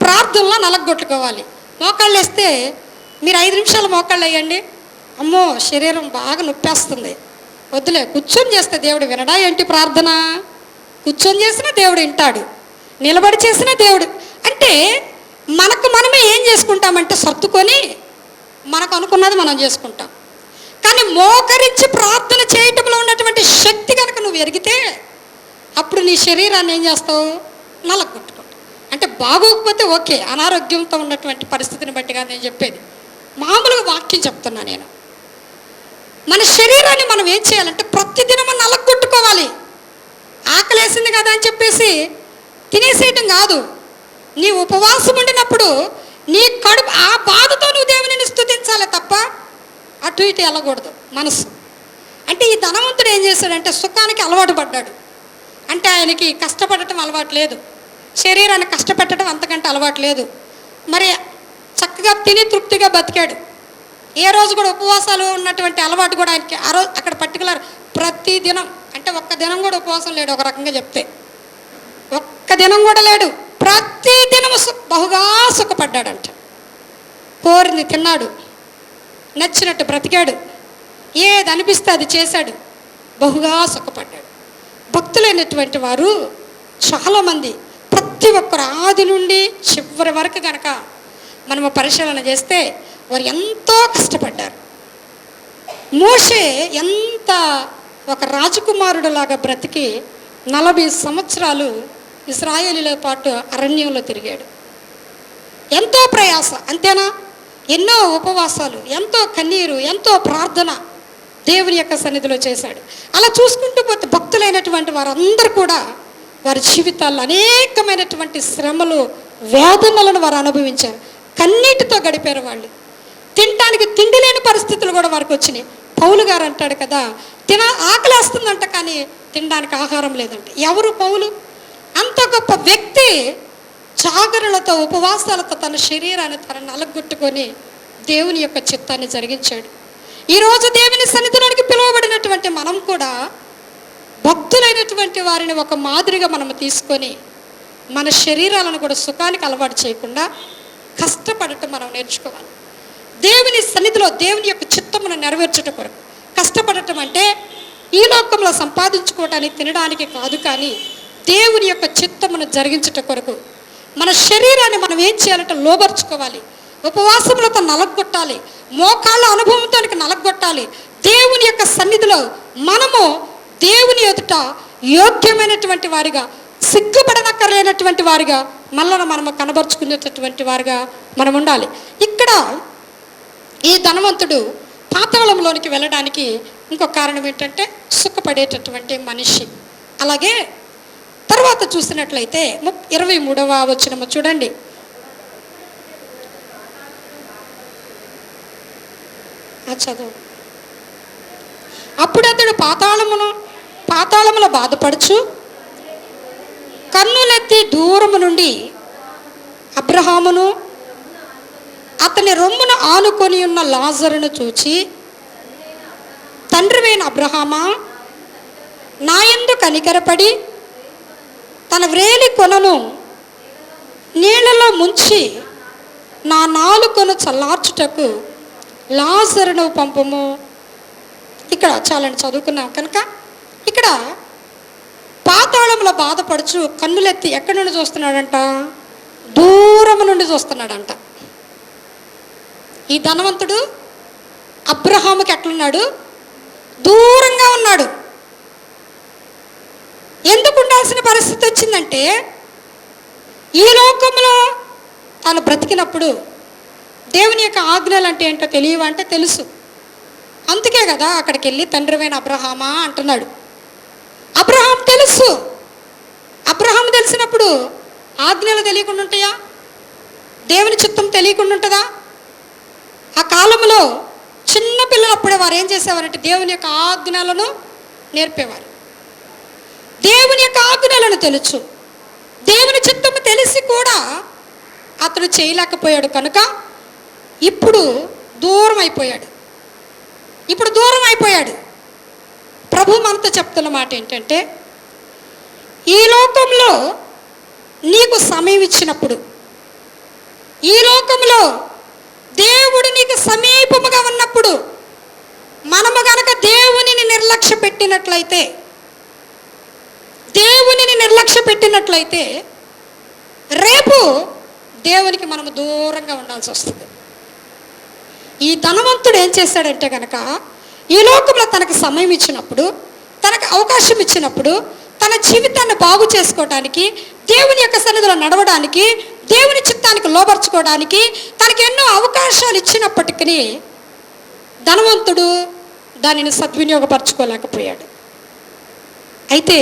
ప్రార్థనలో నలగొట్టుకోవాలి. మోకాళ్ళు వేస్తే మీరు 5 నిమిషాలు మోకాళ్ళు వేయండి, అమ్మో శరీరం బాగా నొప్పేస్తుంది, వద్దులే కూర్చొని చేస్తే దేవుడు వినడా ఏంటి? ప్రార్థన కూర్చొని చేసినా దేవుడు వింటాడు, నిలబడి చేసినా దేవుడు. అంటే మనకు మనమే ఏం చేసుకుంటామంటే సర్దుకొని మనకు అనుకున్నది మనం చేసుకుంటాం. కానీ మోకరించి ప్రార్థన చేయటంలో ఉన్నటువంటి శక్తి కనుక నువ్వు ఎరిగితే అప్పుడు నీ శరీరాన్ని ఏం చేస్తావు? నలగొట్టుకుంటావు. అంటే బాగోకపోతే ఓకే, అనారోగ్యంతో ఉన్నటువంటి పరిస్థితిని బట్టిగా నేను చెప్పేది, మామూలుగా వాక్యం చెప్తున్నా నేను. మన శరీరాన్ని మనం ఏం చేయాలంటే ప్రతిదినం మనం నలగొట్టుకోవాలి. ఆకలేసింది కదా అని చెప్పేసి తినేసేయటం కాదు. నీ ఉపవాసం ఉండినప్పుడు నీ కడుపు ఆ బాధతో నువ్వు దేవుని స్తుతించాలి తప్ప అటు ఇటు వెళ్ళకూడదు మనసు. అంటే ఈ ధనవంతుడు ఏం చేశాడంటే సుఖానికి అలవాటు పడ్డాడు. అంటే ఆయనకి కష్టపడటం అలవాటు లేదు, శరీరాన్ని కష్టపెట్టడం అంతకంటే అలవాటు లేదు. మరి చక్కగా తిని తృప్తిగా బతికాడు. ఏ రోజు కూడా ఉపవాసాలు ఉన్నటువంటి అలవాటు కూడా ఆయనకి ఆ రోజు అక్కడ పర్టికులర్ ప్రతి దినం, అంటే ఒక్క దినం కూడా ఉపవాసం లేడు. ఒక రకంగా చెప్తే ఒక్క దినం కూడా లేడు. ప్రతి దినము బహుగా సుఖపడ్డాడంట. కోరింది తిన్నాడు, నచ్చినట్టు బ్రతికాడు, ఏది అనిపిస్తే అది చేశాడు, బహుగా సుఖపడ్డాడు. భక్తులైనటువంటి వారు చాలామంది ప్రతి ఒక్కరు ఆది నుండి చివరి వరకు కనుక మనము పరిశీలన చేస్తే వారు ఎంతో కష్టపడ్డారు. మోషే ఎంత ఒక రాజకుమారుడు లాగా బ్రతికి 40 సంవత్సరాలు ఇశ్రాయేలీల పాటు అరణ్యంలో తిరిగాడు. ఎంతో ప్రయాస, అంతేనా? ఎన్నో ఉపవాసాలు, ఎంతో కన్నీరు, ఎంతో ప్రార్థన దేవుని యొక్క సన్నిధిలో చేశాడు. అలా చూసుకుంటూ పోతే భక్తులైనటువంటి వారందరూ కూడా వారి జీవితాల్లో అనేకమైనటువంటి శ్రమలు, వేదనలను వారు అనుభవించారు. కన్నీటితో గడిపారు. వాళ్ళు తినటానికి తిండి లేని పరిస్థితులు కూడా వారికి వచ్చినాయి. పౌలు గారు అంటాడు కదా, ఆకలేస్తుందంట కానీ తినడానికి ఆహారం లేదంట. ఎవరు పౌలు? అంత గొప్ప వ్యక్తి జాగరణలతో, ఉపవాసాలతో తన శరీరాన్ని తన నలగొట్టుకొని దేవుని యొక్క చిత్తాన్ని జరిగించాడు. ఈరోజు దేవుని సన్నిధిలోనికి పిలువబడినటువంటి మనం కూడా భక్తులైనటువంటి వారిని ఒక మాదిరిగా మనము తీసుకొని మన శరీరాలను కూడా సుఖానికి అలవాటు చేయకుండా కష్టపడటం మనం నేర్చుకోవాలి. దేవుని సన్నిధిలో దేవుని యొక్క చిత్తమును నెరవేర్చడం కొరకు కష్టపడటం అంటే ఈ లోకంలో సంపాదించుకోవటానికి, తినడానికి కాదు, కానీ దేవుని యొక్క చిత్తమును జరిగించటం కొరకు మన శరీరాన్ని మనం ఏం చేయాలంటే లోబర్చుకోవాలి. ఉపవాసములతో నలగొట్టాలి, మోకాళ్ళ అనుభవంతో నలగొట్టాలి. దేవుని యొక్క సన్నిధిలో మనము దేవుని ఎదుట యోగ్యమైనటువంటి వారిగా, సిగ్గుపడనక్కర్లేనటువంటి వారిగా మనము కనబరుచుకునేటటువంటి వారిగా మనం ఉండాలి. ఇక్కడ ఈ ధనవంతుడు పాతాళంలోనికి వెళ్ళడానికి ఇంకొక కారణం ఏంటంటే సుఖపడేటటువంటి మనిషి. అలాగే తర్వాత చూసినట్లయితే 23వ వచనము చూడండి. చదువు. అప్పుడు అతడు పాతాళములో బాధపడుచు కన్నులెత్తి దూరము నుండి అబ్రహామును అతని రొమ్మును ఆనుకొని ఉన్న లాజరును చూచి, తండ్రివైన అబ్రహామా, నా యందు కనికరపడి తన వ్రేలి కొనను నీళ్లలో ముంచి నా నాలుకను చల్లార్చుటకు లాజరును పంపము. ఇక్కడ చాలండి, చదువుకున్నాం కనుక ఇక్కడ పాతాళంలో బాధపడుచు కన్నులెత్తి ఎక్కడి నుండి చూస్తున్నాడంట? దూరం నుండి చూస్తున్నాడంట. ఈ ధనవంతుడు అబ్రహాముకి ఎట్లున్నాడు? దూరంగా ఉన్నాడు. ఎందుకు ఉండాల్సిన పరిస్థితి వచ్చిందంటే, ఈ లోకంలో తాను బ్రతికినప్పుడు దేవుని యొక్క ఆజ్ఞలు అంటే ఏంటో తెలియవంటే తెలుసు. అందుకే కదా అక్కడికి వెళ్ళి తండ్రివైన అబ్రహామా అంటున్నాడు. అబ్రహాం తెలుసు. అబ్రహాం తెలిసినప్పుడు ఆజ్ఞలు తెలియకుండా ఉంటాయా? దేవుని చిత్తం తెలియకుండా ఉంటుందా? ఆ కాలంలో చిన్న పిల్లలప్పుడే వారు ఏం చేసేవారంటే దేవుని యొక్క ఆజ్ఞలను నేర్పేవారు. దేవుని యొక్క ఆజ్ఞలను తెలుసు, దేవుని చిత్తము తెలిసి కూడా అతడు చేయలేకపోయాడు కనుక ఇప్పుడు దూరం అయిపోయాడు. ప్రభు మనతో చెప్తున్న మాట ఏంటంటే, ఈ లోకంలో నీకు సమయం ఇచ్చినప్పుడు, ఈ లోకంలో దేవుడు నీకు సమీపముగా ఉన్నప్పుడు మనము గనక దేవునిని నిర్లక్ష్య పెట్టినట్లయితే రేపు దేవునికి మనము దూరంగా ఉండాల్సి వస్తుంది. ఈ ధనవంతుడు ఏం చేశాడంటే కనుక, ఈ లోకంలో తనకు సమయం ఇచ్చినప్పుడు, తనకు అవకాశం ఇచ్చినప్పుడు, తన జీవితాన్ని బాగు చేసుకోవడానికి, దేవుని యొక్క సన్నిధిలో నడవడానికి, దేవుని చిత్తానికి లోబర్చుకోవడానికి తనకి ఎన్నో అవకాశాలు ఇచ్చినప్పటికీ ధనవంతుడు దానిని సద్వినియోగపరచుకోలేకపోయాడు. అయితే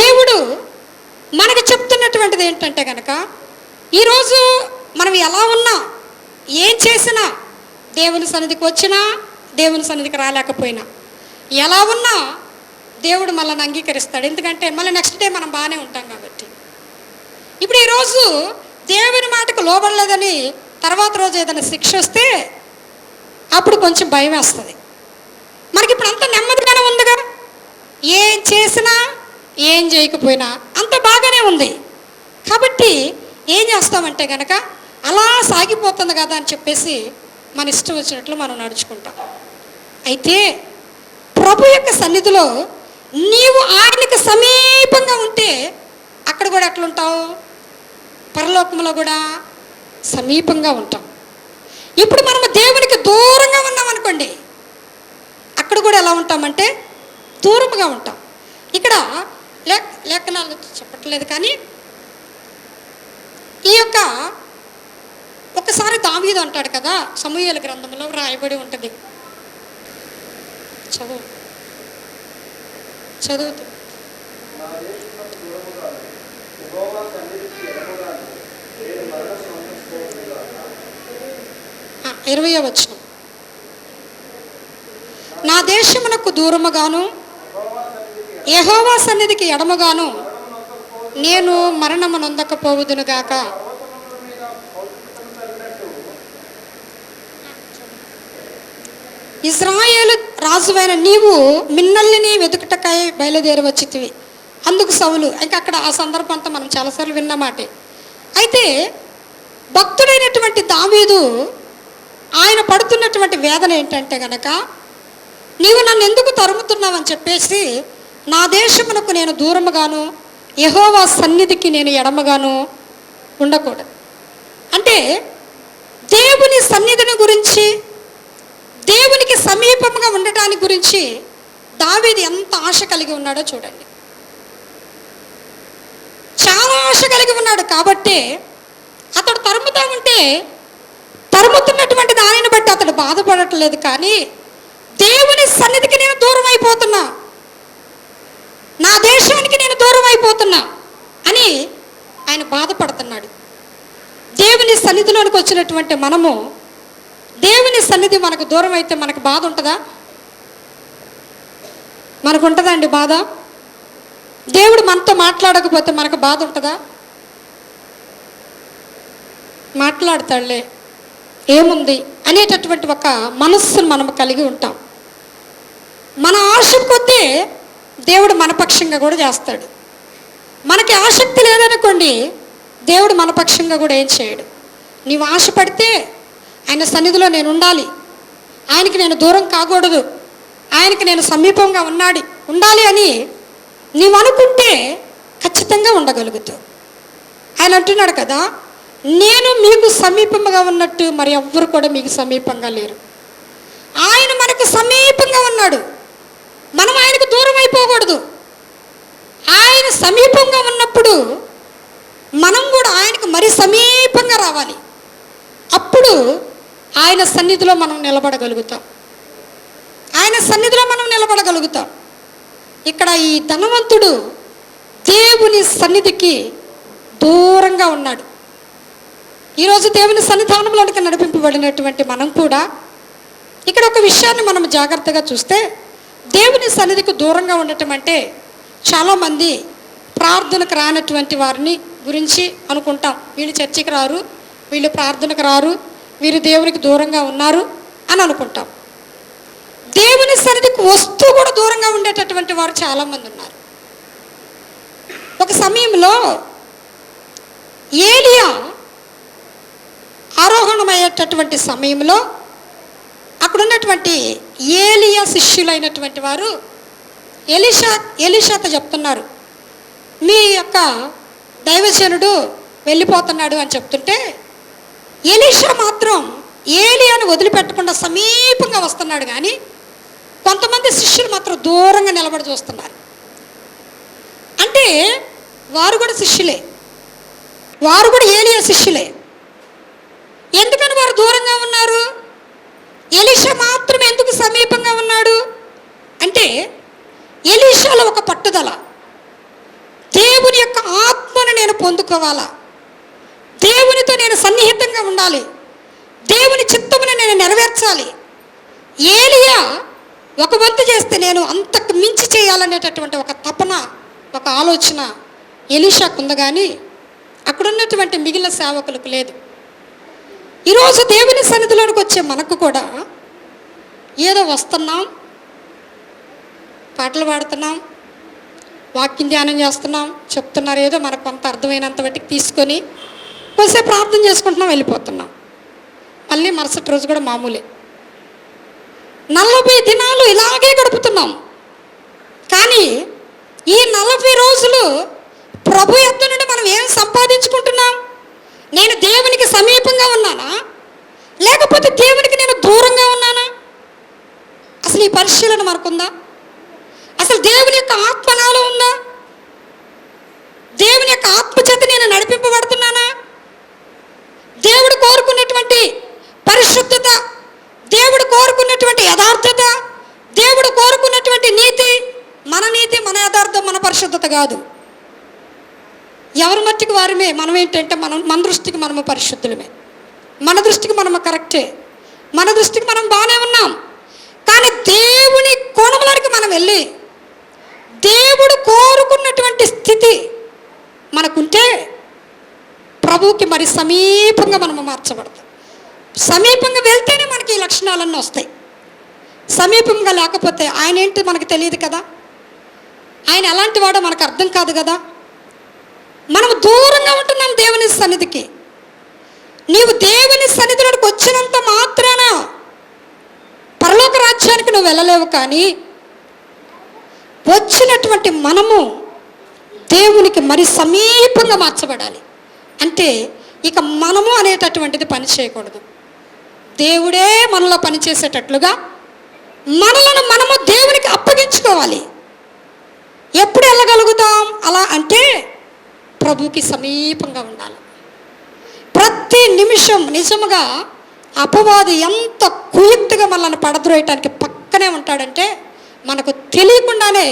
దేవుడు మనకు చెప్తున్నటువంటిది ఏంటంటే కనుక, ఈరోజు మనం ఎలా ఉన్నా, ఏం చేసినా, దేవుని సన్నిధికి వచ్చినా, దేవుని సన్నిధికి రాలేకపోయినా, ఎలా ఉన్నా దేవుడు మనల్ని అంగీకరిస్తాడు. ఎందుకంటే మళ్ళీ నెక్స్ట్ డే మనం బాగానే ఉంటాం కాబట్టి. ఇప్పుడు ఈరోజు దేవుని మాటకు లోబడలేదని తర్వాత రోజు ఏదైనా శిక్ష వస్తే అప్పుడు కొంచెం భయం వేస్తుంది. మనకి ఇప్పుడు అంత నెమ్మదిగానే ఉందిగా, ఏం చేసినా ఏం చేయకపోయినా అంత బాగానే ఉంది. కాబట్టి ఏం చేస్తామంటే కనుక అలా సాగిపోతుంది కదా అని చెప్పేసి మన ఇష్టం వచ్చినట్లు మనం నడుచుకుంటాం. అయితే ప్రభు యొక్క సన్నిధిలో నీవు ఆయనకు సమీపంగా ఉంటే అక్కడ కూడా ఎట్లుంటావు? పరలోకంలో కూడా సమీపంగా ఉంటాం. ఇప్పుడు మనం దేవునికి దూరంగా ఉన్నాం అనుకోండి, అక్కడ కూడా ఎలా ఉంటామంటే దూరంగా ఉంటాం. ఇక్కడ లేఖనాలు చెప్పట్లేదు కానీ ఈ యొక్క ఒకసారి దావీదు అంటాడు కదా, సమూయేలు గ్రంథంలో రాయబడి ఉంటుంది. చదువుతూ 20వ వచనం. నా దేశమునకు దూరముగాను యెహోవా సన్నిధికి ఎడమగాను నేను మరణము నొందకపోవుదును గాక. ఇశ్రాయేలు రాజువైన నీవు మిన్నల్ని వెతుకుటకై బయలుదేరి వచ్చితివి. అందుకు సౌలు, ఇంకా అక్కడ ఆ సందర్భం అంతా మనం చాలాసార్లు విన్నమాటే. అయితే భక్తుడైనటువంటి దావీదు ఆయన పడుతున్నటువంటి వేదన ఏంటంటే గనక, నీవు నన్ను ఎందుకు తరుముతున్నావని చెప్పేసి నా దేశమునకు నేను దూరముగాను యెహోవా సన్నిధికి నేను ఎడమగాను ఉండకూడదు. అంటే దేవుని సన్నిధిని గురించి, దేవునికి సమీపంగా ఉండటానికి గురించి దావీదు ఎంత ఆశ కలిగి ఉన్నాడో చూడండి. చాలా ఆశ కలిగి ఉన్నాడు. కాబట్టి అతడు తరుముతా ఉంటే తరుముతున్నటువంటి దానిని బట్టి అతడు బాధపడట్లేదు, కానీ దేవుని సన్నిధికి నేను దూరం అయిపోతున్నా, నా దేశానికి నేను దూరం అయిపోతున్నా అని ఆయన బాధపడుతున్నాడు. దేవుని సన్నిధిలోనికి వచ్చినటువంటి మనము, దేవుని సన్నిధి మనకు దూరం అయితే మనకు బాధ ఉంటుందా? మనకు ఉంటుందా అండి బాధ? దేవుడు మనతో మాట్లాడకపోతే మనకు బాధ ఉంటుందా? మాట్లాడతాడులే, ఏముంది అనేటటువంటి ఒక మనస్సును మనం కలిగి ఉంటాం. మన ఆశ కొద్దీ దేవుడు మన పక్షంగా కూడా చేస్తాడు. మనకి ఆసక్తి లేదనుకోండి, దేవుడు మన పక్షంగా కూడా ఏం చేయడు. నీవు ఆశపడితే ఆయన సన్నిధిలో నేను ఉండాలి, ఆయనకి నేను దూరం కాకూడదు, ఆయనకి నేను సమీపంగా ఉండాలి అని నీవు అనుకుంటే ఖచ్చితంగా ఉండగలుగుతావు. ఆయన అంటున్నాడు కదా, నేను మీకు సమీపంగా ఉన్నట్టు మరి ఎవ్వరు కూడా మీకు సమీపంగా లేరు. ఆయన మనకు సమీపంగా ఉన్నాడు, మనం ఆయనకు దూరం అయిపోకూడదు. ఆయన సమీపంగా ఉన్నప్పుడు మనం కూడా ఆయనకు మరి సమీపంగా రావాలి. అప్పుడు ఆయన సన్నిధిలో మనం నిలబడగలుగుతాం. ఆయన సన్నిధిలో మనం నిలబడగలుగుతాం. ఇక్కడ ఈ ధనవంతుడు దేవుని సన్నిధికి దూరంగా ఉన్నాడు. ఈరోజు దేవుని సన్నిధానంలోనికి నడిపింపబడినటువంటి మనం కూడా ఇక్కడ ఒక విషయాన్ని మనం జాగ్రత్తగా చూస్తే, దేవుని సన్నిధికి దూరంగా ఉండటం అంటే చాలామంది ప్రార్థనకు రానటువంటి వారిని గురించి అనుకుంటాం. వీళ్ళు చర్చికి రారు, వీళ్ళు ప్రార్థనకు రారు, వీరు దేవునికి దూరంగా ఉన్నారు అని అనుకుంటాం. దేవుని సన్నిధికి వస్తూ కూడా దూరంగా ఉండేటటువంటి వారు చాలామంది ఉన్నారు. ఒక సమయంలో ఏలియా ఆరోహణమయ్యేటటువంటి సమయంలో అక్కడ ఉన్నటువంటి ఏలియా శిష్యులైనటువంటి వారు ఎలీషాతో చెప్తున్నారు, మీ యొక్క దైవజనుడు వెళ్ళిపోతున్నాడు అని చెప్తుంటే, ఎలీషా మాత్రం ఏలియాను వదిలిపెట్టకుండా సమీపంగా వస్తున్నాడు. కానీ కొంతమంది శిష్యులు మాత్రం దూరంగా నిలబడి చూస్తున్నారు. అంటే వారు కూడా శిష్యులే, వారు కూడా ఏలియా శిష్యులే. ఎందుకని వారు దూరంగా ఉన్నారు? ఎలీషా మాత్రం ఎందుకు సమీపంగా ఉన్నాడు అంటే, ఎలీషాలో ఒక పట్టుదల, దేవుని యొక్క ఆత్మను నేను పొందుకోవాలా, దేవునితో నేను సన్నిహితంగా ఉండాలి, దేవుని చిత్తమును నేను నెరవేర్చాలి. ఏలియా ఒక వంతు చేస్తే నేను అంతకు మించి చేయాలనేటటువంటి ఒక తపన, ఒక ఆలోచన ఎలీషాకు ఉంది. కానీ అక్కడ ఉన్నటువంటి మిగిలిన సేవకులకు లేదు. ఈరోజు దేవుని సన్నిధిలోనికి వచ్చే మనకు కూడా ఏదో వస్తున్నాం, పాటలు పాడుతున్నాం, వాక్యం ధ్యానం చేస్తున్నాం, చెప్తున్నారు, ఏదో మనకు కొంత అర్థమైనంత బట్టి తీసుకొని కొంచెం ప్రార్థన చేసుకుంటున్నాం, వెళ్ళిపోతున్నాం. మళ్ళీ మరుసటి రోజు కూడా మామూలే. 40 దినాలు ఇలాగే గడుపుతున్నాం. కానీ ఈ 40 రోజులు ప్రభు యొద్ద నుండి మనం ఏం సంపాదించుకుంటున్నాం? నేను దేవునికి సమీపంగా ఉన్నానా, లేకపోతే దేవునికి నేను దూరంగా ఉన్నానా? అసలు ఈ పరిశీలన మనకుందా? అసలు దేవుని యొక్క ఆత్మ నాలో ఉందా? దేవుని యొక్క ఆత్మ చేత నేను నడిపింపబడుతున్నానా? దేవుడు కోరుకున్నటువంటి పరిశుద్ధత, దేవుడు కోరుకున్నటువంటి యథార్థత, దేవుడు కోరుకున్నటువంటి నీతి, మన నీతి, మన యథార్థం, మన పరిశుద్ధత కాదు. ఎవరి మట్టికి వారమే. మనం ఏంటంటే మన దృష్టికి మనము పరిశుద్ధులమే, మన దృష్టికి మనము కరెక్టే, మన దృష్టికి మనం బాగానే ఉన్నాం. కానీ దేవుని కోణంలోనికి మనం వెళ్ళి దేవుడు కోరుకున్నటువంటి స్థితి మనకుంటే ప్రభువుకి మరి సమీపంగా మనము మార్చబడతాం. సమీపంగా వెళ్తేనే మనకి ఈ లక్షణాలన్నీ వస్తాయి. సమీపంగా లేకపోతే ఆయన ఏంటి మనకు తెలియదు కదా, ఆయన ఎలాంటి వాడో మనకు అర్థం కాదు కదా. మనం దూరంగా ఉంటున్నాం దేవుని సన్నిధికి. నీవు దేవుని సన్నిధిలోకి వచ్చినంత మాత్రాన పరలోక రాజ్యానికి నువ్వు వెళ్ళలేవు. కానీ వచ్చినటువంటి మనము దేవునికి మరి సమీపంగా మార్చబడాలి. అంటే ఇక మనము అనేటటువంటిది పని చేయకూడదు. దేవుడే మనలో పనిచేసేటట్లుగా మనలను మనము దేవునికి అప్పగించుకోవాలి. ఎప్పుడు వెళ్ళగలుగుతాం అలా అంటే ప్రభువుకి సమీపంగా ఉండాలి. ప్రతి నిమిషం నిజముగా అపవాది ఎంత కుయుక్తిగా మనల్ని పడద్రోయటానికి పక్కనే ఉంటాడంటే మనకు తెలియకుండానే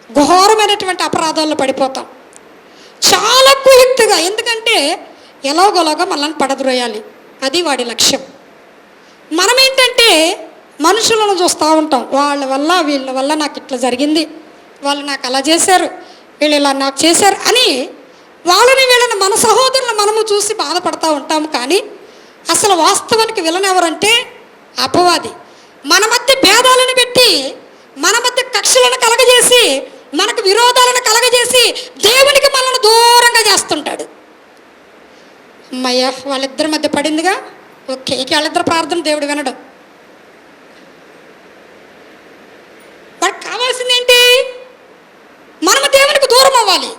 ఘోరమైనటువంటి అపరాధాల్లో పడిపోతాం. చాలా కుయుక్తిగా. ఎందుకంటే ఎలాగోలాగా మనల్ని పడద్రోయాలి, అది వాడి లక్ష్యం. మనం ఏంటంటే మనుషులను చూస్తూ ఉంటాం, వాళ్ళ వల్ల వీళ్ళ వల్ల నాకు ఇట్లా జరిగింది, వాళ్ళు నాకు అలా చేశారు, వీళ్ళు ఇలా నాకు చేశారు అని వాళ్ళని వీళ్ళని మన సహోదరులు మనము చూసి బాధపడతా ఉంటాము. కానీ అసలు వాస్తవానికి విలన్ ఎవరంటే అపవాది. మన మధ్య భేదాలను పెట్టి, మన మధ్య కక్షలను కలగజేసి, మనకు విరోధాలను కలగజేసి దేవునికి మనల్ని దూరంగా చేస్తుంటాడు. అమ్మయ్య, వాళ్ళిద్దరి మధ్య పడిందిగా, ఓకే, ఇక వాళ్ళిద్దరు ప్రార్థన దేవుడు వినడం. వాడికి కావాల్సింది ఏంటి? మనము దేవునికి దూరం అవ్వాలి.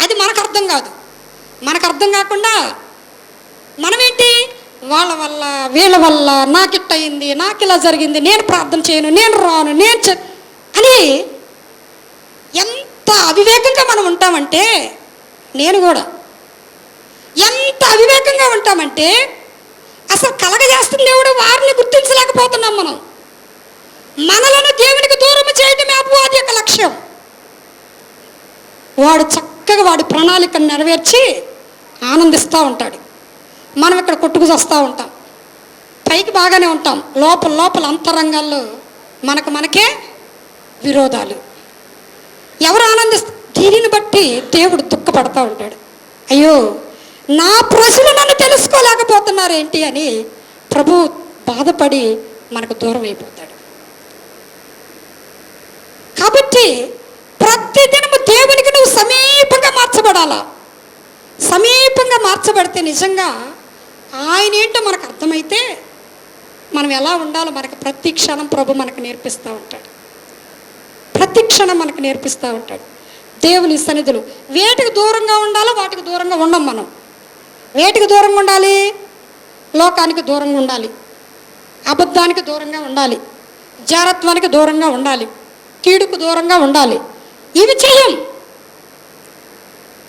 అది మనకు అర్థం కాదు. మనకు అర్థం కాకుండా మనమేంటి, వాళ్ళ వల్ల వీళ్ళ వల్ల నాకు ఇట్ట అయింది, నాకు ఇలా జరిగింది, నేను ప్రార్థన చేయను, నేను రాను, అని ఎంత అవివేకంగా మనం ఉంటామంటే, నేను కూడా ఎంత అవివేకంగా ఉంటామంటే అసలు కలగజేస్తుంది దేవుడు వారిని గుర్తించలేకపోతున్నాం. మనం మనలను దేవునికి దూరం చేయటమే అపవాది యొక్క లక్ష్యం. వాడు చక్కగా వాడి ప్రణాళికను నెరవేర్చి ఆనందిస్తూ ఉంటాడు. మనం ఇక్కడ కొట్టుకు వస్తూ ఉంటాం. పైకి బాగానే ఉంటాం, లోపల లోపల అంతరంగాల్లో మనకే విరోధాలు. ఎవరు ఆనందిస్తారు? దీనిని బట్టి దేవుడు దుఃఖపడతా ఉంటాడు. అయ్యో, నా ప్రజలు నన్ను తెలుసుకోలేకపోతున్నారు ఏంటి అని ప్రభు బాధపడి మనకు దూరం అయిపోతాడు. కాబట్టి ప్రతిదినము దేవునికి నువ్వు సమీపంగా మార్చబడాలా. సమీపంగా మార్చబడితే నిజంగా ఆయన ఏంటో మనకు అర్థమైతే మనం ఎలా ఉండాలో మనకు ప్రతి క్షణం ప్రభు మనకు నేర్పిస్తూ ఉంటాడు. ప్రతి క్షణం మనకు నేర్పిస్తూ ఉంటాడు. దేవుని సన్నిధులు వేటికి దూరంగా ఉండాలో వాటికి దూరంగా ఉండం. మనం వేటికి దూరంగా ఉండాలి? లోకానికి దూరంగా ఉండాలి, అబద్ధానికి దూరంగా ఉండాలి, జారత్వానికి దూరంగా ఉండాలి, కీడుకు దూరంగా ఉండాలి. ఇవి చెయ్యం,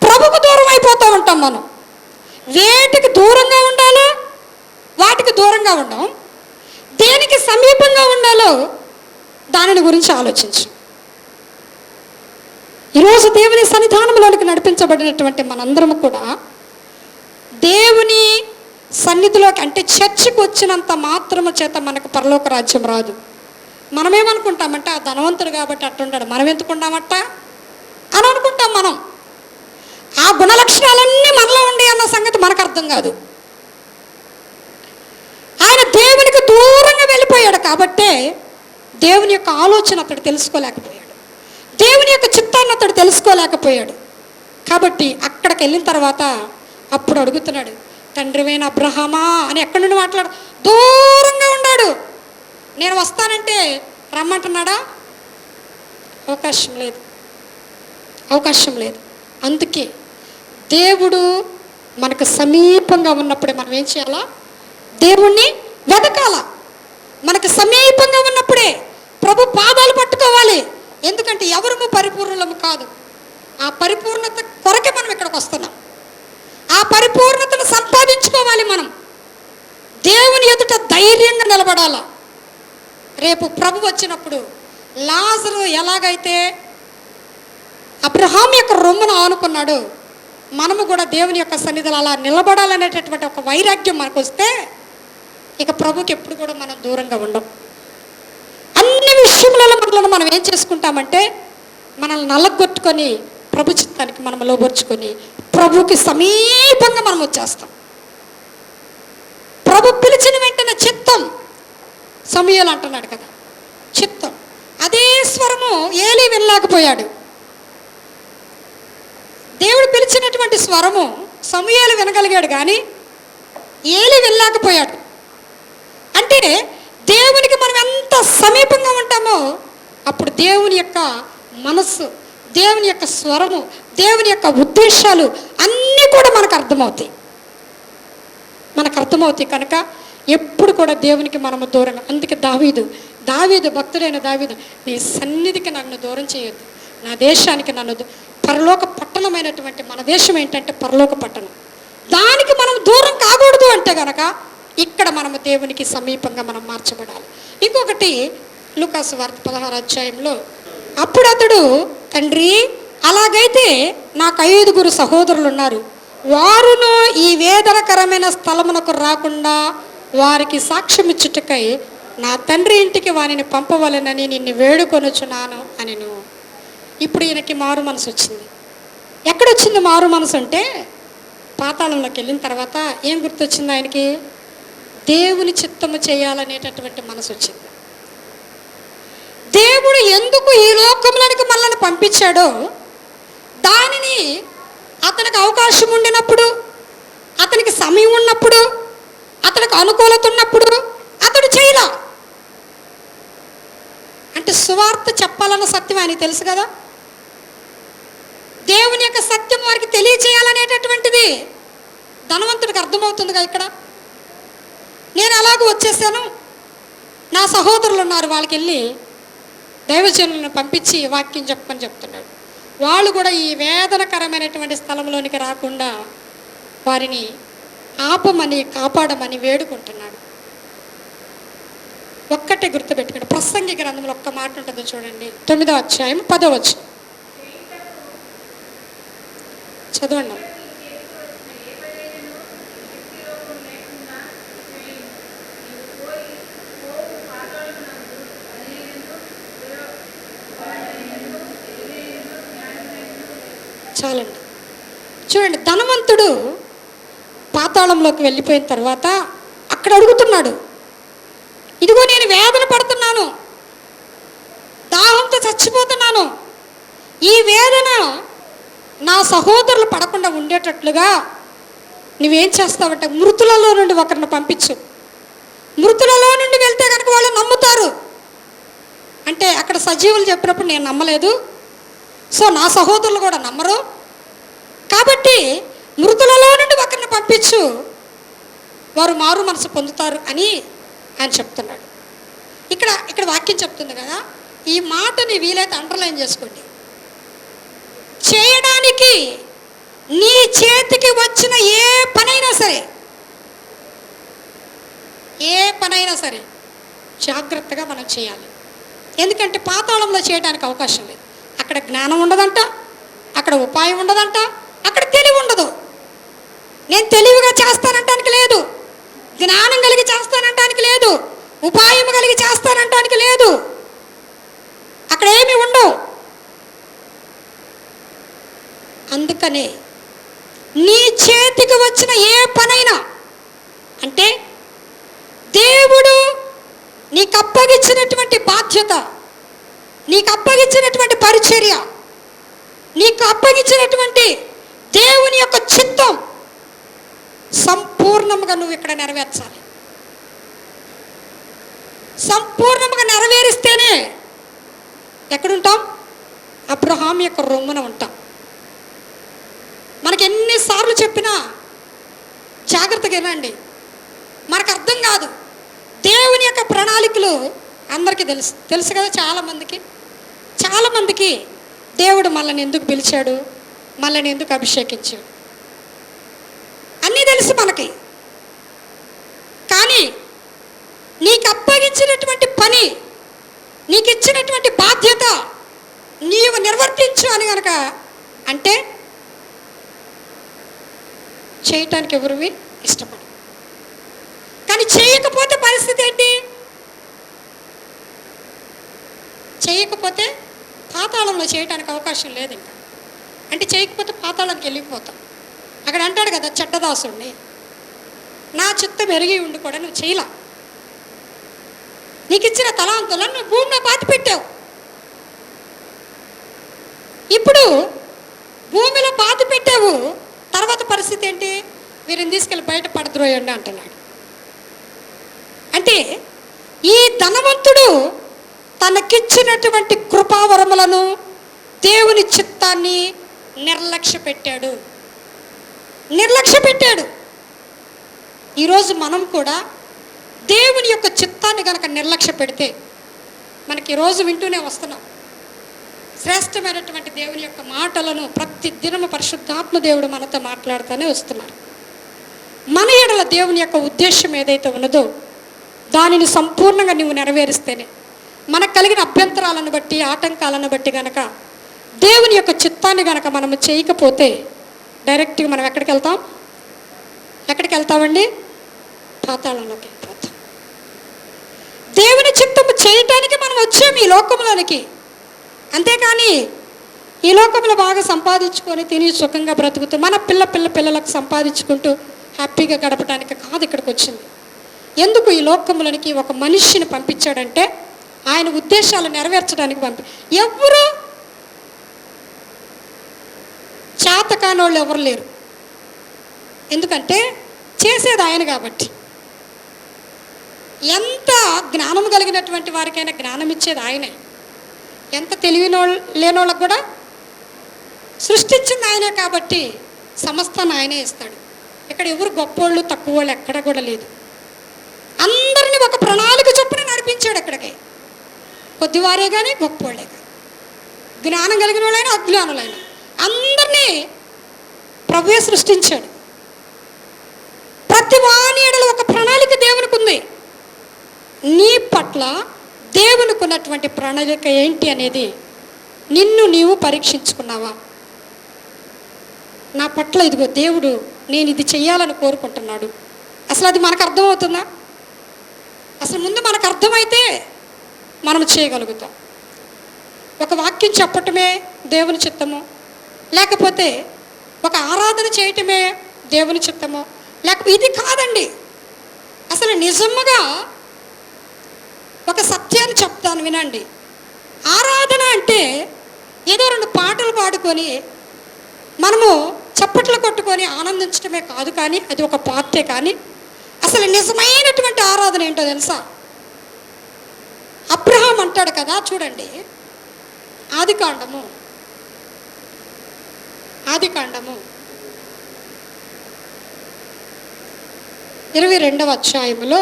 ప్రభుకు దూరం అయిపోతూ ఉంటాం. మనం వేటికి దూరంగా ఉండాలో వాటికి దూరంగా ఉండం, దేనికి సమీపంగా ఉండాలో దానిని గురించి ఆలోచించు. ఈరోజు దేవుని సన్నిధానంలోనికి నడిపించబడినటువంటి మనందరము కూడా దేవుని సన్నిధిలోకి, అంటే చర్చికి వచ్చినంత మాత్రము చేత మనకు పరలోక రాజ్యం రాదు. మనమేమనుకుంటామంటే ఆ ధనవంతుడు కాబట్టి అట్టుంటాడు, మనం ఎందుకున్నామట్ట అని అనుకుంటాం. మనం ఆ గుణలక్షణాలన్నీ మనలో ఉండి అన్న సంగతి మనకు అర్థం కాదు. ఆయన దేవునికి దూరంగా వెళ్ళిపోయాడు కాబట్టే దేవుని యొక్క ఆలోచన అతడు తెలుసుకోలేకపోయాడు, దేవుని యొక్క చిత్తాన్ని అతడు తెలుసుకోలేకపోయాడు. కాబట్టి అక్కడికి వెళ్ళిన తర్వాత అప్పుడు అడుగుతున్నాడు, తండ్రివైన అబ్రహామా అని ఎక్కడి నుండి మాట్లాడు, దూరంగా ఉన్నాడు. నేను వస్తానంటే రమ్మంటున్నాడా? అవకాశం లేదు, అవకాశం లేదు. అందుకే దేవుడు మనకు సమీపంగా ఉన్నప్పుడే మనం ఏం చేయాలా? దేవుణ్ణి వెతకాల. మనకు సమీపంగా ఉన్నప్పుడే ప్రభు పాదాలు పట్టుకోవాలి. ఎందుకంటే ఎవరము పరిపూర్ణము కాదు. ఆ పరిపూర్ణత కొరకే మనం ఇక్కడికి వస్తున్నాం. ఆ పరిపూర్ణతను సంపాదించుకోవాలి. మనం దేవుని ఎదుట ధైర్యంగా నిలబడాల. రేపు ప్రభు వచ్చినప్పుడు లాజరు ఎలాగైతే అబ్రహాం యొక్క రొమ్మును ఆనుకున్నాడు, మనము కూడా దేవుని యొక్క సన్నిధిలో అలా నిలబడాలనేటటువంటి ఒక వైరాగ్యం మనకు వస్తే ఇక ప్రభుకి ఎప్పుడు కూడా మనం దూరంగా ఉండం. అన్ని విషయములలో మనల్ని మనం ఏం చేసుకుంటామంటే మనల్ని నల్లగొట్టుకొని ప్రభు చిత్తానికి మనం లోబర్చుకొని ప్రభుకి సమీపంగా మనం వచ్చేస్తాం. ప్రభు పిలిచిన వెంటనే చిత్తం, సమూయేలు అంటున్నాడు కదా, చిత్తం. అదే స్వరము ఏలీ వినలేకపోయాడు. దేవుడు పిలిచినటువంటి స్వరము సమూయేలు వినగలిగాడు కానీ ఏలీ వినలేకపోయాడు. అంటే దేవునికి మనం ఎంత సమీపంగా ఉంటామో అప్పుడు దేవుని యొక్క మనస్సు, దేవుని యొక్క స్వరము, దేవుని యొక్క ఉద్దేశాలు అన్నీ కూడా మనకు అర్థమవుతాయి. కనుక ఎప్పుడు కూడా దేవునికి మనము దూరంగా. అందుకే దావీదు భక్తుడైన దావీదు, నీ సన్నిధికి నన్ను దూరం చేయొద్దు, నా దేశానికి నన్ను పరలోక పట్టణమైనటువంటి మన దేశం ఏంటంటే పరలోక పట్టణం, దానికి మనం దూరం కాకూడదు అంటే గనక ఇక్కడ మనము దేవునికి సమీపంగా మనం మార్చబడాలి. ఇంకొకటి లూకాసు వార్త 16వ అధ్యాయంలో, అప్పుడు అతడు, తండ్రి అలాగైతే నాకు 5 సహోదరులు ఉన్నారు, వారును ఈ వేదనకరమైన స్థలమునకు రాకుండా వారికి సాక్ష్యం ఇచ్చుటకై నా తండ్రి ఇంటికి వారిని పంపవలెనని నిన్ను వేడుకొనుచున్నాను అనెను. ఇప్పుడు ఈయనకి మారు మనసు వచ్చింది. ఎక్కడొచ్చింది మారు మనసు అంటే పాతాళంలోకి వెళ్ళిన తర్వాత ఏం గుర్తొచ్చింది ఆయనకి? దేవుని చిత్తము చేయాలనేటటువంటి మనసు వచ్చింది. దేవుడు ఎందుకు ఈ లోకంలోనికి మనల్ని పంపించాడో దానిని అతనికి అవకాశం ఉండినప్పుడు, అతనికి సమయం ఉన్నప్పుడు, అతనికి అనుకూలత ఉన్నప్పుడు అతడు చేయలా. అంటే సువార్త చెప్పాలన్న సత్యం ఆయనకి తెలుసు కదా, దేవుని యొక్క సత్యం వారికి తెలియచేయాలనేటటువంటిది ధనవంతుడికి అర్థమవుతుందిగా. ఇక్కడ నేను అలాగూ వచ్చేసాను, నా సహోదరులు ఉన్నారు, వాళ్ళకి వెళ్ళి దైవజనులను పంపించి వాక్యం చెప్పని చెప్తున్నాడు. వాళ్ళు కూడా ఈ వేదనకరమైనటువంటి స్థలంలోనికి రాకుండా వారిని ఆపమని కాపాడమని వేడుకుంటున్నాడు. ఒక్కటే గుర్తుపెట్టుకోండి, ప్రసంగి గ్రంథంలో ఒక్క మాట ఉంటుంది చూడండి, 9వ అధ్యాయం 10వ వచనం చదవండి. చాలండి. చూడండి, ధనవంతుడు పాతాళంలోకి వెళ్ళిపోయిన తర్వాత అక్కడ అడుగుతున్నాడు, ఇదిగో నేను వేదన పడుతున్నాను, దాహంతో చచ్చిపోతున్నాను, ఈ వేదన నా సహోదరులు పడకుండా ఉండేటట్లుగా నువ్వేం చేస్తావంటే మృతులలో నుండి ఒకరిని పంపించు, మృతులలో నుండి వెళ్తే కనుక వాళ్ళు నమ్ముతారు. అంటే అక్కడ సజీవులు చెప్పినప్పుడు నేను నమ్మలేదు, సో నా సహోదరులు కూడా నమ్మరు, కాబట్టి మృతులలో నుండి ఒకరిని పంపించు, వారు మారు మనసు పొందుతారు అని ఆయన చెప్తున్నాడు. ఇక్కడ వాక్యం చెప్తుంది కదా, ఈ మాటని వీలైతే అండర్లైన్ చేసుకోండి. చేయడానికి నీ చేతికి వచ్చిన ఏ పనైనా సరే జాగ్రత్తగా మనం చేయాలి. ఎందుకంటే పాతాళంలో చేయడానికి అవకాశం లేదు. అక్కడ జ్ఞానం ఉండదంట, అక్కడ ఉపాయం ఉండదంట, అక్కడ తెలివి ఉండదు. నేను తెలివిగా చేస్తానంటానికి లేదు, జ్ఞానం కలిగి చేస్తానంటానికి లేదు, ఉపాయం కలిగి చేస్తానంటానికి లేదు, అక్కడ ఏమి ఉండవు. అందుకనే నీ చేతికి వచ్చిన ఏ పనైనా, అంటే దేవుడు నీకు అప్పగించినటువంటి బాధ్యత, నీకు అప్పగించినటువంటి పరిచర్య, నీకు అప్పగించినటువంటి దేవుని యొక్క చిత్తం సంపూర్ణంగా నువ్వు ఇక్కడ నెరవేర్చాలి. సంపూర్ణంగా నెరవేరిస్తేనే ఎక్కడుంటాం? అబ్రహాం యొక్క రొమ్మున ఉంటాం. మనకి ఎన్నిసార్లు చెప్పినా జాగ్రత్తగా వినండి, మనకు అర్థం కాదు. దేవుని యొక్క ప్రణాళికలు అందరికీ తెలుసు కదా. చాలామందికి దేవుడు మనల్ని ఎందుకు పిలిచాడు, మనల్ని ఎందుకు అభిషేకించాడు అన్నీ తెలుసు మనకి. కానీ నీకు అప్పగించినటువంటి పని, నీకు ఇచ్చినటువంటి బాధ్యత నీవు నిర్వర్తించు అని కనుక అంటే చేయటానికి ఎవరివి ఇష్టపడు. కానీ చేయకపోతే పరిస్థితి ఏంటి? చేయకపోతే పాతాళంలో చేయడానికి అవకాశం లేదు ఇంకా. అంటే చేయకపోతే పాతాళానికి వెళ్ళిపోతాం. అక్కడ అంటాడు కదా చెడ్డదాసుడిని, నా చిత్తం ఎరిగి ఉండి కూడా నువ్వు చేయలా, నీకు ఇచ్చిన తలాంతులను నువ్వు భూమిలో పాతి పెట్టావు. ఇప్పుడు భూమిలో పాతి పెట్టావు, తర్వాత పరిస్థితి ఏంటి? వీరిని తీసుకెళ్ళి బయట పడద్రోయండి అంటున్నాడు. అంటే ఈ ధనవంతుడు తనకిచ్చినటువంటి కృపావరములను, దేవుని చిత్తాన్ని నిర్లక్ష్య పెట్టాడు. ఈరోజు మనం కూడా దేవుని యొక్క చిత్తాన్ని కనుక నిర్లక్ష్య పెడితే, మనకి ఈరోజు వింటూనే వస్తున్నాం శ్రేష్టమైనటువంటి దేవుని యొక్క మాటలను ప్రతి దినము పరిశుద్ధాత్మ దేవుడు మనతో మాట్లాడుతూనే వస్తున్నారు. మన ఎడల దేవుని యొక్క ఉద్దేశం ఏదైతే ఉన్నదో దానిని సంపూర్ణంగా నువ్వు నెరవేరిస్తేనే, మనకు కలిగిన అభ్యంతరాలను బట్టి, ఆటంకాలను బట్టి గనక దేవుని యొక్క చిత్తాన్ని గనక మనము చేయకపోతే డైరెక్ట్గా మనం ఎక్కడికి వెళ్తామండి? పాతాళంలోకి వెళ్ళిపోతాం. దేవుని చిత్తము చేయటానికి మనం వచ్చాము ఈ లోకంలోనికి. అంతేకాని ఈ లోకంలో బాగా సంపాదించుకొని తిని సుఖంగా బ్రతుకుతూ మన పిల్లలకు సంపాదించుకుంటూ హ్యాపీగా గడపడానికి కాదు ఇక్కడికి వచ్చింది. ఎందుకు ఈ లోకంలోనికి ఒక మనిషిని పంపించాడంటే ఆయన ఉద్దేశాలు నెరవేర్చడానికి ఎవరు చేతకానోళ్ళు ఎవరు లేరు. ఎందుకంటే చేసేది ఆయన కాబట్టి. ఎంత జ్ఞానం కలిగినటువంటి వారికైనా జ్ఞానం ఇచ్చేది ఆయనే. ఎంత లేనోళ్ళకు కూడా సృష్టించింది ఆయనే కాబట్టి సమస్తాన్ని ఆయనే ఇస్తాడు. ఇక్కడ ఎవరు గొప్పోళ్ళు తక్కువ వాళ్ళు ఎక్కడ కూడా లేదు. అందరినీ ఒక ప్రణాళిక చొప్పున నడిపించాడు. ఇక్కడికి కొద్దివారే కానీ గొప్పోళ్ళే కానీ, జ్ఞానం కలిగిన వాళ్ళైనా అజ్ఞానులైనా అందరినీ ప్రభువే సృష్టించాడు. ప్రతి వాని ఎడల ఒక ప్రణాళిక దేవునికి ఉంది. నీ పట్ల దేవునికి ఉన్నటువంటి ప్రణాళిక ఏంటి అనేది నిన్ను నీవు పరీక్షించుకున్నావా? నా పట్ల ఇదిగో దేవుడు నేను ఇది చెయ్యాలని కోరుకుంటున్నాడు. అసలు అది మనకు అర్థమవుతుందా? అసలు ముందు మనకు అర్థమైతే మనం చేయగలుగుతాం. ఒక వాక్యం చెప్పటమే దేవుని చిత్తము, లేకపోతే ఒక ఆరాధన చేయటమే దేవుని చిత్తము, లేకపోతే ఇది కాదండి. అసలు నిజముగా ఒక సత్యాన్ని చెప్తాను వినండి. ఆరాధన అంటే ఏదో రెండు పాటలు పాడుకొని మనము చప్పట్లు కొట్టుకొని ఆనందించడమే కాదు. కానీ అది ఒక పార్టే. కానీ అసలు నిజమైనటువంటి ఆరాధన ఏంటో తెలుసా? అబ్రహాం అంటాడు కదా, చూడండి ఆదికాండము 22వ అధ్యాయములో,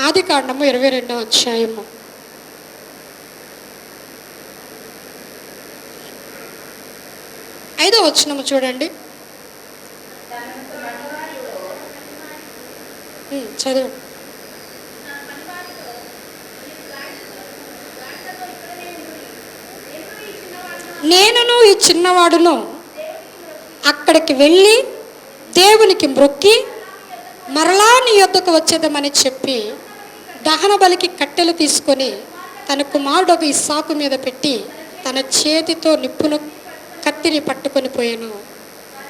ఆదికాండము 22వ అధ్యాయము 5వ వచనము చూడండి. చదువు. నేనును ఈ చిన్నవాడును అక్కడికి వెళ్ళి దేవునికి మ్రొక్కి మరలా నీ యొద్దకు వచ్చేద్దామని చెప్పి దహన బలికి కట్టెలు తీసుకొని తన కుమారుడు ఇస్సాకు మీద పెట్టి తన చేతితో నిప్పును కత్తిని పట్టుకొని పోయాను.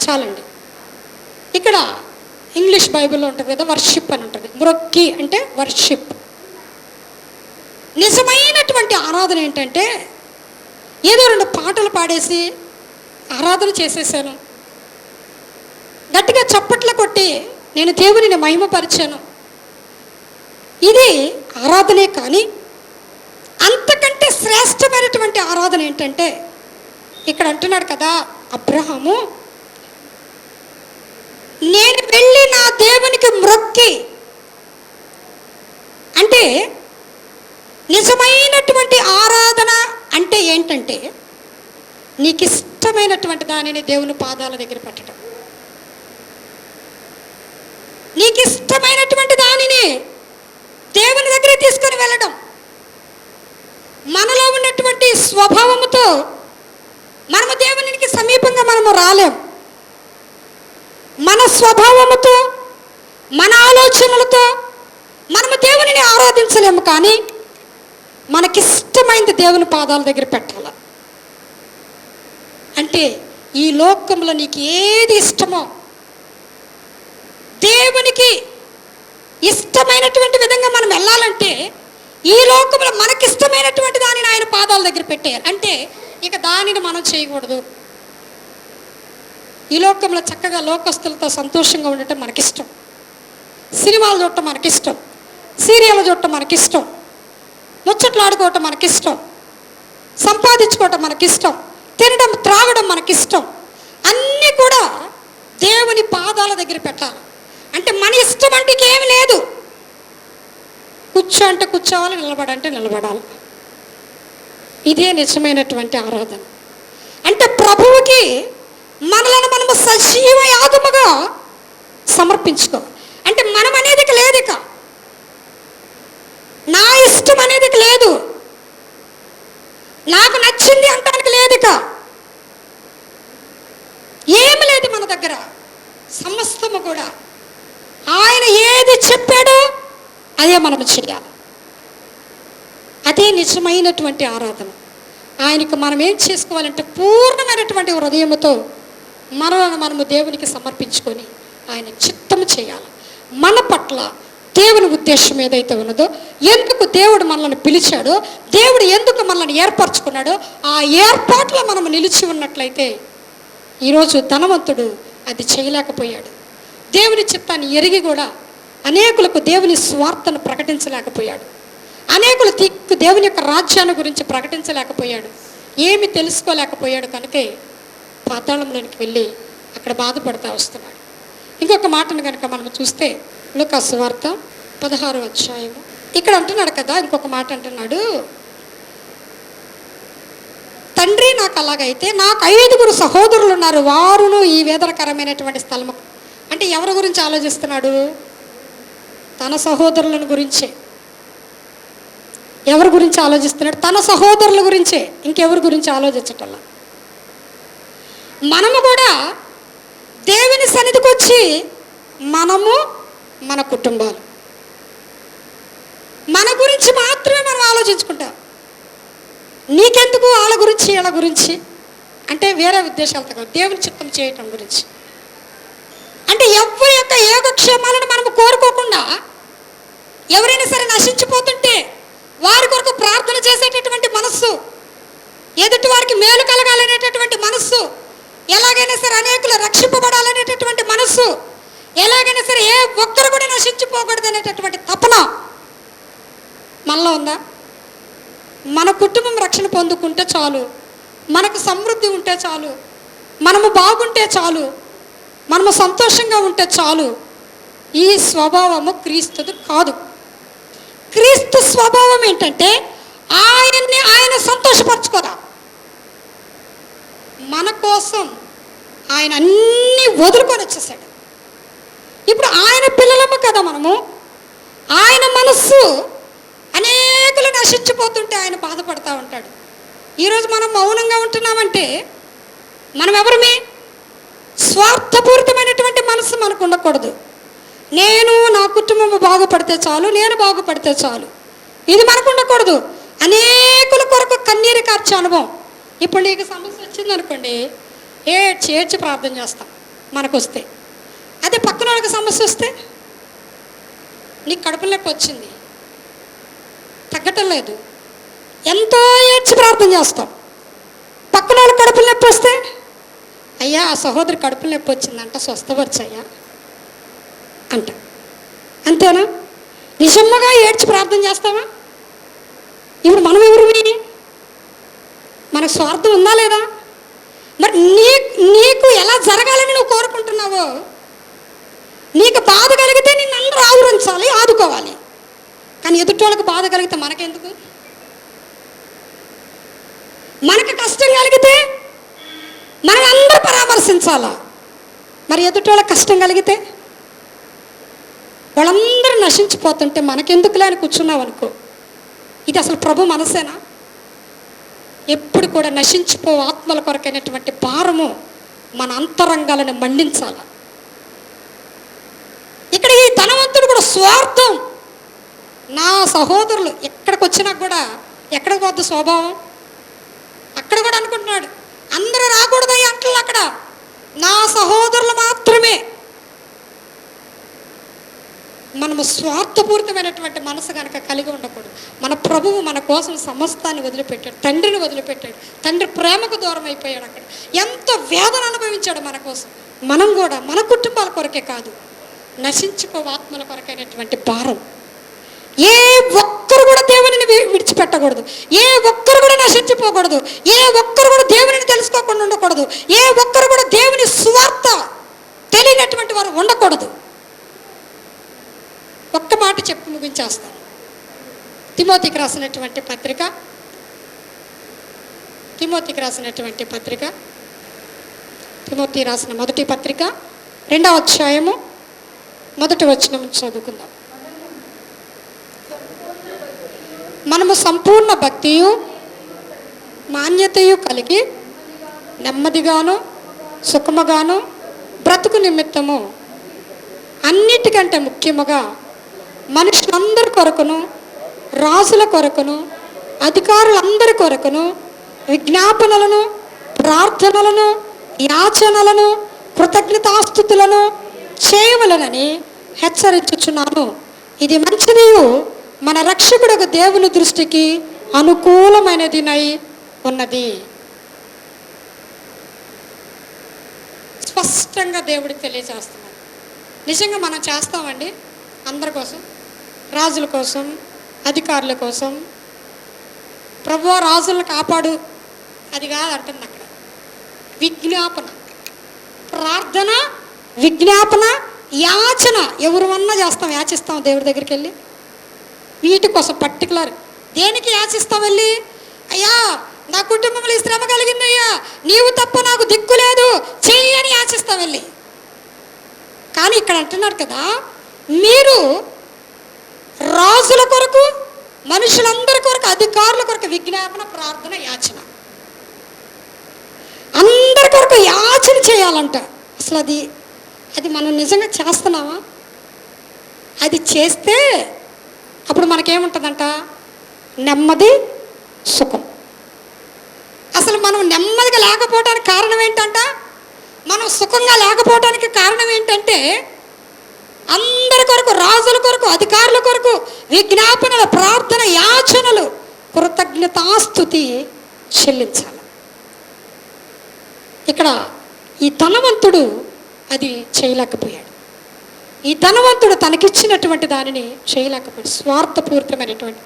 చాలండి. ఇక్కడ ఇంగ్లీష్ బైబిల్లో ఉంటుంది కదా, వర్షిప్ అని ఉంటుంది. మ్రొక్కి అంటే వర్షిప్. నిజమైనటువంటి ఆరాధన ఏంటంటే ఏదో 2 పాటలు పాడేసి ఆరాధన చేసేసాను, గట్టిగా చప్పట్లు కొట్టి నేను దేవునిని మహిమపరిచాను, ఇది ఆరాధనే. కానీ అంతకంటే శ్రేష్టమైనటువంటి ఆరాధన ఏంటంటే ఇక్కడ అంటున్నాడు కదా అబ్రహాము, నేను వెళ్ళి నా దేవునికి మ్రొక్కి. అంటే నిజమైనటువంటి ఆరాధన అంటే ఏంటంటే నీకు ఇష్టమైనటువంటి దానిని దేవుని పాదాల దగ్గర పెట్టడం, నీకు ఇష్టమైనటువంటి దానిని దేవుని దగ్గర తీసుకొని వెళ్ళడం. మనలో ఉన్నటువంటి స్వభావముతో మనము దేవునికి సమీపంగా మనము రాలేం. మన స్వభావముతో మన ఆలోచనలతో మనము దేవునిని ఆరాధించలేము. కానీ మనకిష్టమైంది దేవుని పాదాల దగ్గర పెట్టాలి. అంటే ఈ లోకంలో నీకు ఏది ఇష్టమో దేవునికి ఇష్టమైనటువంటి విధంగా మనం వెళ్ళాలంటే ఈ లోకంలో మనకిష్టమైనటువంటి దానిని ఆయన పాదాల దగ్గర పెట్టేయాలి. అంటే ఇక దానిని మనం చేయకూడదు. ఈ లోకంలో చక్కగా లోకస్తులతో సంతోషంగా ఉండటం మనకిష్టం, సినిమాలు చూడటం మనకిష్టం, సీరియల్ చూడటం మనకిష్టం, ముచ్చట్లు ఆడుకోవటం మనకిష్టం, సంపాదించుకోవటం మనకిష్టం, తినడం త్రాగడం మనకిష్టం. అన్నీ కూడా దేవుని పాదాల దగ్గర పెట్టాలి. అంటే మన ఇష్టం అంటే ఏమి లేదు. కూర్చో అంటే కూర్చోవాలి, నిలబడంటే నిలబడాలి. ఇదే నిజమైనటువంటి ఆరాధన. అంటే ప్రభువుకి మనలను మనము సజీవ యాగముగా సమర్పించుకోవాలి. అంటే మనం అనేది లేదు, ఇక నా ఇష్టం అనేది లేదు, నాకు నచ్చింది అంటానికి లేదు, ఇక ఏమి లేదు మన దగ్గర. సమస్తము కూడా ఆయన ఏది చెప్పాడో అదే మనం చేయాలి. అదే నిజమైనటువంటి ఆరాధన. ఆయనకు మనం ఏం చేసుకోవాలంటే పూర్ణమైనటువంటి హృదయముతో మనము దేవునికి సమర్పించుకొని ఆయన చిత్తము చేయాలి. మన పట్ల దేవుని ఉద్దేశం ఏదైతే ఉన్నదో, ఎందుకు దేవుడు మనల్ని పిలిచాడో, దేవుడు ఎందుకు మనల్ని ఏర్పరచుకున్నాడో ఆ ఏర్పాట్లో మనం నిలిచి ఉన్నట్లయితే ఈరోజు ధనవంతుడు అది చేయలేకపోయాడు. దేవుని చిత్తాన్ని ఎరిగి కూడా అనేకులకు దేవుని స్వార్థను ప్రకటించలేకపోయాడు. అనేకులు దేవుని యొక్క రాజ్యాన్ని గురించి ప్రకటించలేకపోయాడు. ఏమి తెలుసుకోలేకపోయాడు. కనుకే పాతాళంలోనికి వెళ్ళి అక్కడ బాధపడతా వస్తున్నాడు. ఇంకొక మాటను కనుక మనం చూస్తే లూకా సువార్త 16వ అధ్యాయము ఇక్కడ అంటున్నాడు కదా, ఇంకొక మాట అంటున్నాడు, తండ్రి నాకు అలాగైతే నాకు 5 సహోదరులు ఉన్నారు, వారును ఈ వేదనకరమైనటువంటి స్థలము. అంటే ఎవరి గురించి ఆలోచిస్తున్నాడు? తన సహోదరులను గురించే. ఎవరి గురించి ఆలోచిస్తున్నాడు? తన సహోదరుల గురించే, ఇంకెవరి గురించి ఆలోచించటల్లా. మనము కూడా దేవుని సన్నిధికి వచ్చి మనము మన కుటుంబాలు మన గురించి మాత్రమే మనం ఆలోచించుకుంటాం. నీకెందుకు వాళ్ళ గురించి వీళ్ళ గురించి అంటే వేరే ఉద్దేశాలతో కాదు, దేవుని చిత్తం చేయటం గురించి. అంటే ఎవరి యొక్క యోగక్షేమాలను మనము కోరుకోకుండా ఎవరైనా సరే నశించిపోతుంటే వారి కొరకు ప్రార్థన చేసేటటువంటి మనస్సు, ఎదుటి వారికి మేలు కలగాలనేటటువంటి మనస్సు, ఎలాగైనా సరే అనేకులు రక్షింపబడాలనేటటువంటి మనస్సు, ఎలాగైనా సరే ఏ ఒక్కరు కూడా నశించిపోకూడదు అనేటటువంటి తపన మనలో ఉందా? మన కుటుంబం రక్షణ పొందుకుంటే చాలు, మనకు సమృద్ధి ఉంటే చాలు, మనము బాగుంటే చాలు, మనము సంతోషంగా ఉంటే చాలు. ఈ స్వభావము క్రీస్తుది కాదు. క్రీస్తు స్వభావం ఏంటంటే ఆయన్ని ఆయన సంతోషపరచుకోరా. మన కోసం ఆయన అన్నీ వదులుకొని వచ్చేసాడు. ఇప్పుడు ఆయన పిల్లలము కదా మనము. ఆయన మనస్సు అనేకులు నశించిపోతుంటే ఆయన బాధపడతా ఉంటాడు. ఈరోజు మనం మౌనంగా ఉంటున్నామంటే మనం ఎవరమే? స్వార్థపూరితమైనటువంటి మనసు మనకు ఉండకూడదు. నేను నా కుటుంబం బాగుపడితే చాలు, నేను బాగుపడితే చాలు, ఇది మనకు ఉండకూడదు. అనేకుల కొరకు కన్నీరు కార్చే అనుభవం. ఇప్పుడు నీకు సమస్య వచ్చిందనుకోండి, ఏడ్చి ప్రార్థన చేస్తాం. మనకు వస్తే. అదే పక్కన వాళ్ళకి సమస్య వస్తే, నీకు కడుపు నొప్పి వచ్చింది, తగ్గటం లేదు, ఎంతో ఏడ్చి ప్రార్థన చేస్తాం. పక్కన వాళ్ళకి కడుపు నొప్పి వస్తే, అయ్యా ఆ సహోదరి కడుపు నొప్పి వచ్చిందంట, స్వస్థపరచయ్యా అంట. అంతేనా? నిజంగా ఏడ్చి ప్రార్థన చేస్తావా? ఇప్పుడు మనం ఎవరు? మనకు స్వార్థం ఉందా లేదా? మరి నీకు ఎలా జరగాలని నువ్వు కోరుకుంటున్నావో, నీకు బాధ కలిగితే నిన్ను అందరూ ఆదరించాలి, ఆదుకోవాలి. కానీ ఎదుటోళ్ళకి బాధ కలిగితే మనకెందుకు? మనకు కష్టం కలిగితే మనం అందరూ పరామర్శించాలా? మరి ఎదుటోళ్ళకి కష్టం కలిగితే వాళ్ళందరూ నశించిపోతుంటే మనకెందుకులే అని కూర్చున్నావు అనుకో, ఇది అసలు ప్రభు మనసేనా? ఎప్పుడు కూడా నశించిపో ఆత్మల కొరకైనటువంటి భారము మన అంతరంగాలను మండించాల. ఇక్కడ ఈ ధనవంతుడు కూడా స్వార్థం. నా సహోదరులు ఎక్కడికి వచ్చినా కూడా, ఎక్కడికి పోద్దు స్వభావం, అక్కడ కూడా అనుకుంటున్నాడు అందరూ రాకూడదయ్యి అంటలు, అక్కడ నా సహోదరులు మాత్రమే. మనము స్వార్థపూరితమైనటువంటి మనసు కనుక కలిగి ఉండకూడదు. మన ప్రభువు మన కోసం సమస్తాన్ని వదిలిపెట్టాడు, తండ్రిని వదిలిపెట్టాడు, తండ్రి ప్రేమకు దూరం అయిపోయాడు. అక్కడ ఎంతో వేదన అనుభవించాడు మన కోసం. మనం కూడా మన కుటుంబాల కొరకే కాదు, నశించుకో ఆత్మల కొరకైనటువంటి భారం. ఏ ఒక్కరు కూడా దేవునిని విడిచిపెట్టకూడదు, ఏ ఒక్కరు కూడా నశించిపోకూడదు, ఏ ఒక్కరు కూడా దేవునిని తెలుసుకోకుండా ఉండకూడదు, ఏ ఒక్కరు కూడా దేవుని స్వార్థ తెలియనటువంటి వారు ఉండకూడదు. ఒక్క మాట చెప్పి ముగించేస్తాను. తిమోతికి రాసినటువంటి పత్రిక తిమోతి రాసిన మొదటి పత్రిక 2వ అధ్యాయము 1వ వచనం చదువుకుందాం. మనము సంపూర్ణ భక్తియు మాన్యతయు కలిగి నెమ్మదిగాను సుఖముగాను బ్రతుకు నిమిత్తము అన్నిటికంటే ముఖ్యముగా మనుషులందరి కొరకును, రాజుల కొరకును, అధికారులందరి కొరకును విజ్ఞాపనలను, ప్రార్థనలను, యాచనలను, కృతజ్ఞతాస్తుతులను చేయవలనని హెచ్చరించుచున్నాను. ఇది మంచిదియు మన రక్షకుడకు దేవుని దృష్టికి అనుకూలమైనదినై ఉన్నది. స్పష్టంగా దేవుడికి తెలియజేస్తున్నాడు. నిజంగా మనం చేస్తామండి అందరి కోసం, రాజుల కోసం, అధికారుల కోసం. ప్రభువా రాజులను కాపాడు, అది కాదు అంటుంది అక్కడ. విజ్ఞాపన, ప్రార్థన, విజ్ఞాపన, యాచన ఎవరు అన్నా చేస్తాం, యాచిస్తాం దేవుడి దగ్గరికి వెళ్ళి. వీటి కోసం పర్టికులర్ దేనికి యాచిస్తాం వెళ్ళి? అయ్యా నా కుటుంబంలో ఈ శ్రమ కలిగింది అయ్యా, నీవు తప్ప నాకు దిక్కు లేదు, చెయ్యి అని యాచిస్తాం వెళ్ళి. కానీ ఇక్కడ అంటున్నాడు కదా, మీరు రాజుల కొరకు, మనుషులందరి కొరకు, అధికారుల కొరకు విజ్ఞాపన, ప్రార్థన, యాచన, అందరి కొరకు యాచన చేయాలంట. అసలు అది మనం నిజంగా చేస్తున్నామా? అది చేస్తే అప్పుడు మనకేముంటుందంట? నెమ్మది, సుఖం. అసలు మనం నెమ్మదిగా లేకపోవడానికి కారణం ఏంటంట? మనం సుఖంగా లేకపోవడానికి కారణం ఏంటంటే, అందరి కొరకు, రాజుల కొరకు, అధికారుల కొరకు విజ్ఞాపనలు, ప్రార్థన, యాచనలు, కృతజ్ఞతాస్తుతి చెల్లించాలి. ఇక్కడ ఈ ధనవంతుడు అది చేయలేకపోయాడు. ఈ ధనవంతుడు తనకిచ్చినటువంటి దానిని చేయలేకపోయాడు. స్వార్థపూరితమైనటువంటి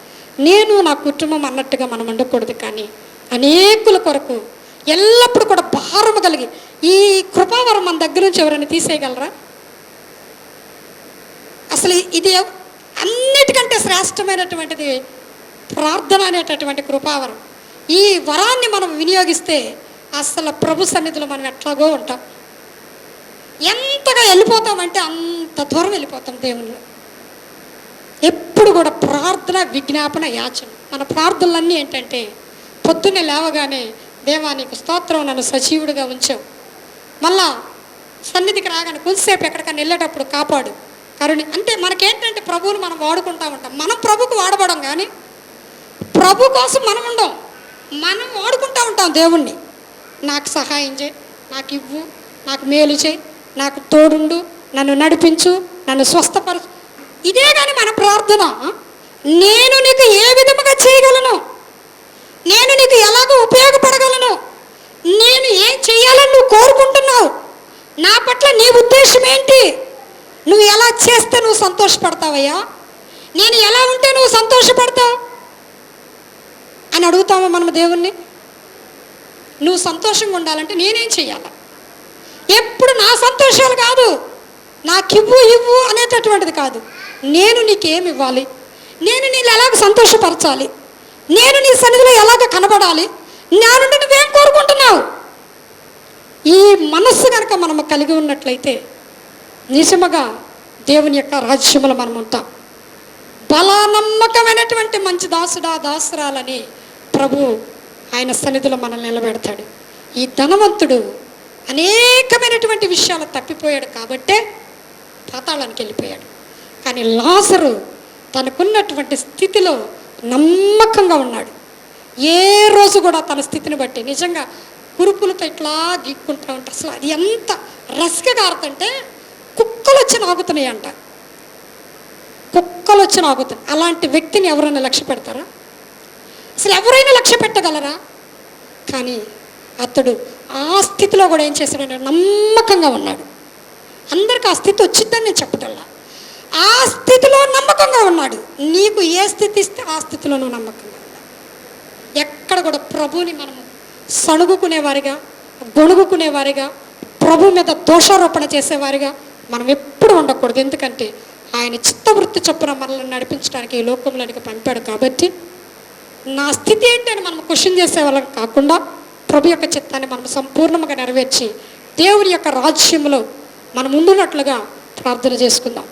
నేను నా కుటుంబం అన్నట్టుగా మనం ఉండకూడదు. కానీ అనేకుల కొరకు ఎల్లప్పుడూ కూడా భారము కలిగి, ఈ కృపావరం మన దగ్గర నుంచి ఎవరైనా తీసేయగలరా? అసలు ఇది అన్నిటికంటే శ్రేష్టమైనటువంటిది ప్రార్థన అనేటటువంటి కృపావరం. ఈ వరాన్ని మనం వినియోగిస్తే అసలు ప్రభు సన్నిధిలో మనం ఎట్లాగో ఉంటాం. ఎంతగా వెళ్ళిపోతామంటే అంత దూరం వెళ్ళిపోతాం దేవుళ్ళు. ఎప్పుడు కూడా ప్రార్థన, విజ్ఞాపన, యాచన. మన ప్రార్థనలన్నీ ఏంటంటే, పొద్దున్నే లేవగానే దేవా నీకు స్తోత్రం, నన్ను సజీవుడిగా ఉంచావు, మళ్ళా సన్నిధికి రాగానే కొద్దిసేపు ఎక్కడికైనా వెళ్ళేటప్పుడు కాపాడు, కరుణి. అంటే మనకేంటంటే ప్రభువుని మనం వాడుకుంటూ ఉంటాం. మనం ప్రభుకు వాడబడం, కానీ ప్రభు కోసం మనం ఉండం. మనం వాడుకుంటూ ఉంటాం దేవుణ్ణి. నాకు సహాయం చేయి, నాకు ఇవ్వు, నాకు మేలు చేయి, నాకు తోడుండు, నన్ను నడిపించు, నన్ను స్వస్థపరచు. ఇదే కానీ మన ప్రార్థన. నేను నీకు ఏ విధముగా చేయగలను, నేను నీకు ఎలాగో ఉపయోగపడగలను, నేను ఏం చేయాలని నువ్వు కోరుకుంటున్నావు, నా పట్ల నీ ఉద్దేశం ఏంటి, నువ్వు ఎలా చేస్తే నువ్వు సంతోషపడతావయ్యా, నేను ఎలా ఉంటే నువ్వు సంతోషపడతావు అని అడుగుతామా మనం దేవుణ్ణి? నువ్వు సంతోషంగా ఉండాలంటే నేనేం చెయ్యాలి? ఎప్పుడు నా సంతోషాలు కాదు, నాకివ్వు ఇవ్వు అనేటటువంటిది కాదు. నేను నీకేమి ఇవ్వాలి, నేను నేను ఎలాగ సంతోషపరచాలి, నేను నీ సన్నిధిలో ఎలాగ కనబడాలి, నా నుండి నువ్వేం కోరుకుంటున్నావు? ఈ మనస్సు కనుక మనం కలిగి ఉన్నట్లయితే నిజముగా దేవుని యొక్క రాజ్యములో మనం ఉంటాం. బలానమ్మకమైనటువంటి మంచి దాసుడా దాసురాలని ప్రభు ఆయన సన్నిధిలో మనల్ని నిలబెడతాడు. ఈ ధనవంతుడు అనేకమైనటువంటి విషయాలు తప్పిపోయాడు కాబట్టే పాతాళానికి వెళ్ళిపోయాడు. కానీ లాజరు తనకున్నటువంటి స్థితిలో నమ్మకంగా ఉన్నాడు. ఏ రోజు కూడా తన స్థితిని బట్టి నిజంగా కురుపులతో ఇట్లా గీక్కుంటూ ఉంటారు. అసలు అది ఎంత రసిక కారుతుంటే కుక్కలు వచ్చి నాగుతున్నాయి అంట, కుక్కలు వచ్చి నాగుతున్నాయి. అలాంటి వ్యక్తిని ఎవరైనా లక్ష్య పెడతారా? అసలు ఎవరైనా లక్ష్య పెట్టగలరా? కానీ అతడు ఆ స్థితిలో కూడా ఏం చేశాడంటే నమ్మకంగా ఉన్నాడు. అందరికీ ఆ స్థితి వచ్చిద్దని నేను చెప్పటల్లా, ఆ స్థితిలో నమ్మకంగా ఉన్నాడు. నీకు ఏ స్థితి ఇస్తే ఆ స్థితిలో నువ్వు నమ్మకంగా ఉన్నావు. ఎక్కడ కూడా ప్రభుని మనము సణుగుకునేవారిగా, గొణుగుకునేవారిగా, ప్రభు మీద దోషారోపణ చేసేవారిగా మనం ఎప్పుడు ఉండకూడదు. ఎందుకంటే ఆయన చిత్తవృత్తి చొప్పున మనల్ని నడిపించడానికి ఈ లోకంలోనికి పంపాడు. కాబట్టి నా స్థితి ఏంటి అని మనం క్వశ్చన్ చేసే వాళ్ళం కాకుండా ప్రభు యొక్క చిత్తాన్ని మనం సంపూర్ణంగా నెరవేర్చి దేవుని యొక్క రాజ్యంలో మనం ఉండున్నట్లుగా ప్రార్థన చేసుకుందాం.